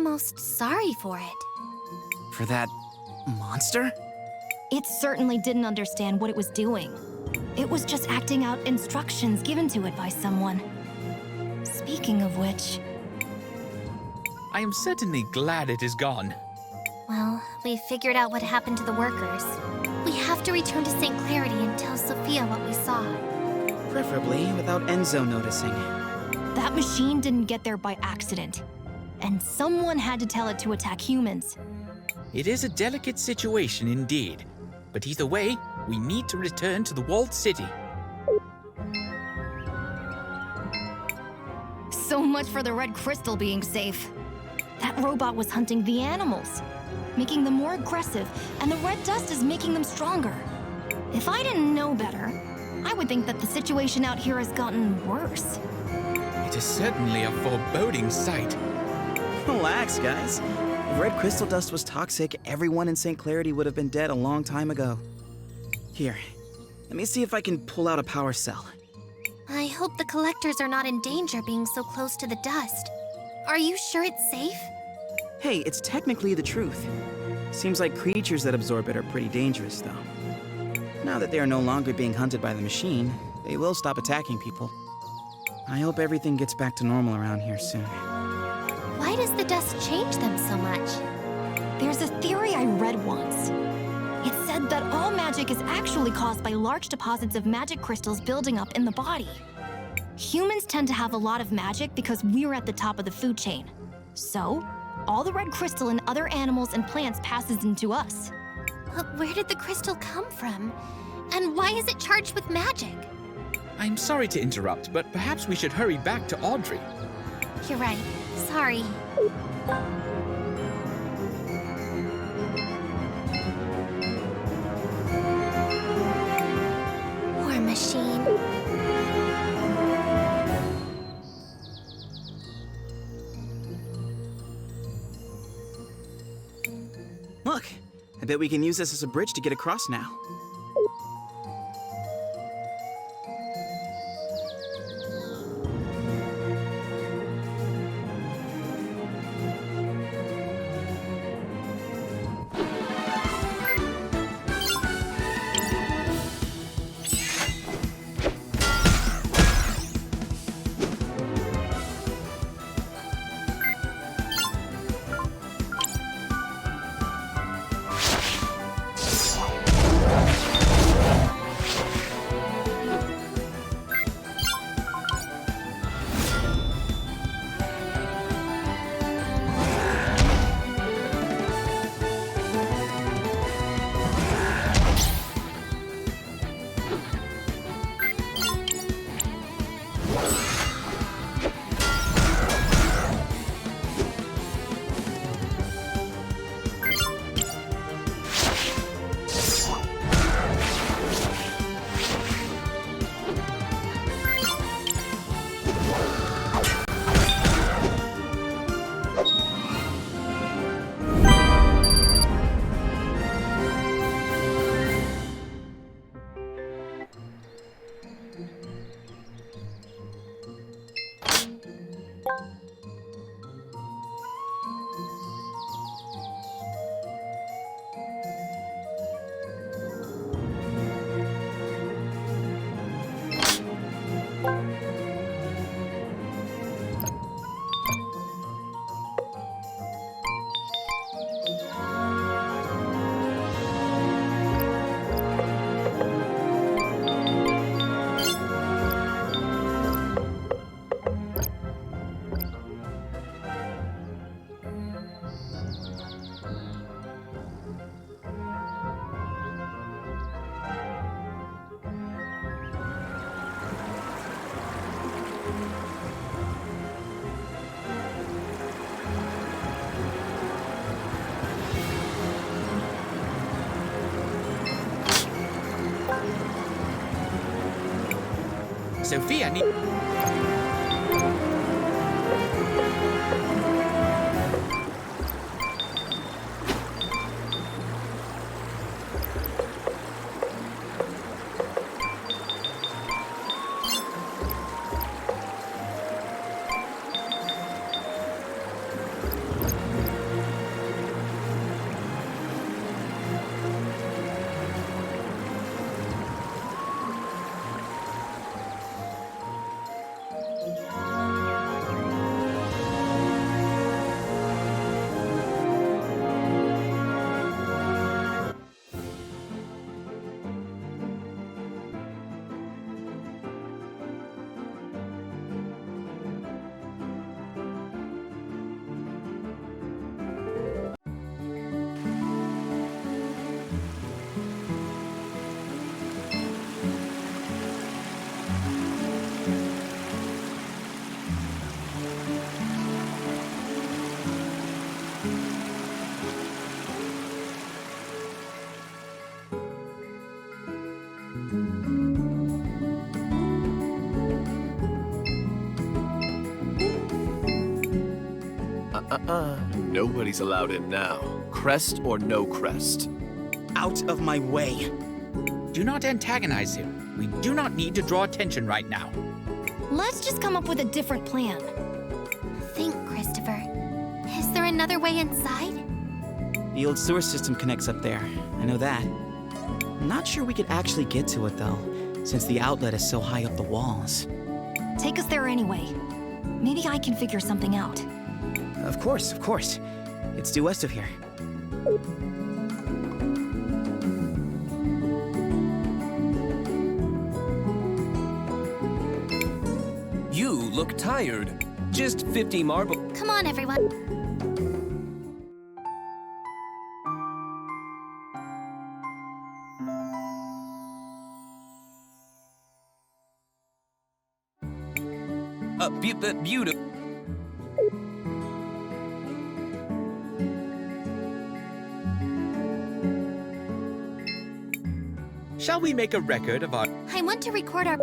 almost sorry for it. For that monster? It certainly didn't understand what it was doing. It was just acting out instructions given to it by someone. Speaking of which... I am certainly glad it is gone. Well, we figured out what happened to the workers. We have to return to St. Clarity and tell Sophia what we saw. Preferably without Enzo noticing. That machine didn't get there by accident. And someone had to tell it to attack humans. It is a delicate situation indeed. But either way, we need to return to the walled city. So much for the red crystal being safe. That robot was hunting the animals, making them more aggressive, and the red dust is making them stronger. If I didn't know better, I would think that the situation out here has gotten worse. It is certainly a foreboding sight. Relax, guys. If red crystal dust was toxic, everyone in St. Clarity would have been dead a long time ago. Here, let me see if I can pull out a power cell. I hope the collectors are not in danger being so close to the dust. Are you sure it's safe? Hey, it's technically the truth. Seems like creatures that absorb it are pretty dangerous, though. Now that they are no longer being hunted by the machine, they will stop attacking people. I hope everything gets back to normal around here soon. Why does the dust change them so much? There's a theory I read once. It said that all magic is actually caused by large deposits of magic crystals building up in the body. Humans tend to have a lot of magic because we're at the top of the food chain. So, all the red crystal in other animals and plants passes into us. But where did the crystal come from? And why is it charged with magic? I'm sorry to interrupt, but perhaps we should hurry back to Audrey. You're right. Sorry. Poor machine. Look, I bet we can use this as a bridge to get across now. Sophia need... Nobody's allowed in now. Crest or no crest. Out of my way. Do not antagonize him. We do not need to draw attention right now. Let's just come up with a different plan. Think, Christopher. Is there another way inside? The old sewer system connects up there. I know that. I'm not sure we could actually get to it, though, since the outlet is so high up the walls. Take us there anyway. Maybe I can figure something out. Of course, of course. It's due west of here. You look tired. Just 50 marble. Come on, everyone. Beautiful. Shall we make a record of our... I want to record our...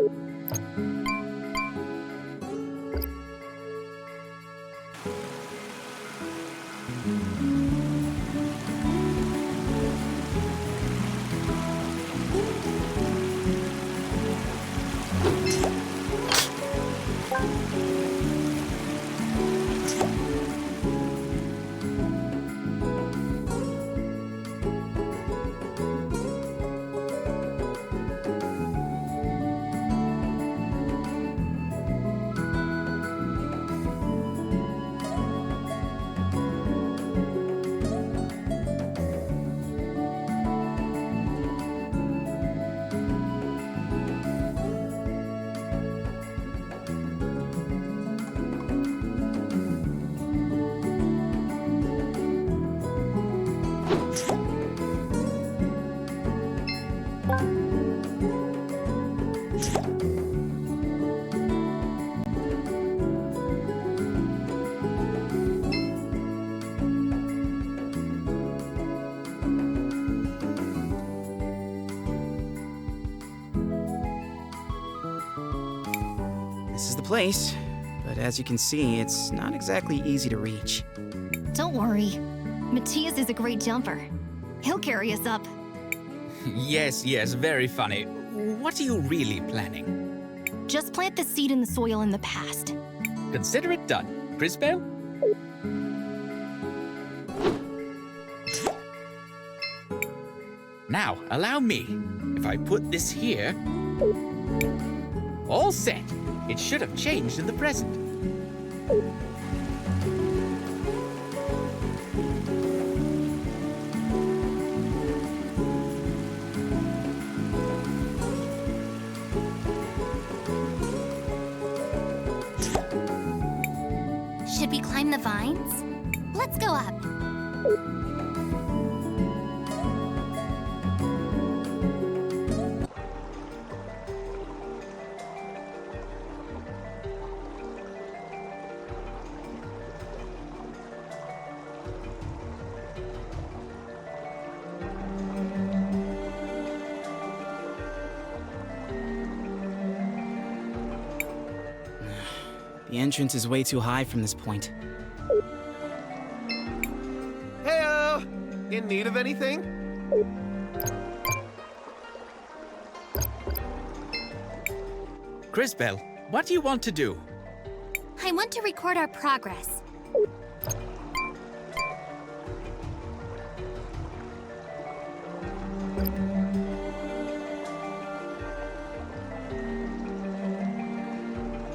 This is the place, but as you can see, it's not exactly easy to reach. Don't worry. Matthias is a great jumper. He'll carry us up. Yes, very funny. What are you really planning? Just plant the seed in the soil in the past. Consider it done. Crisbell? Now, allow me. If I put this here... All set. It should have changed in the present. Should we climb the vines? Let's go up. The entrance is way too high from this point. Heyo! In need of anything? Crisbell, what do you want to do? I want to record our progress.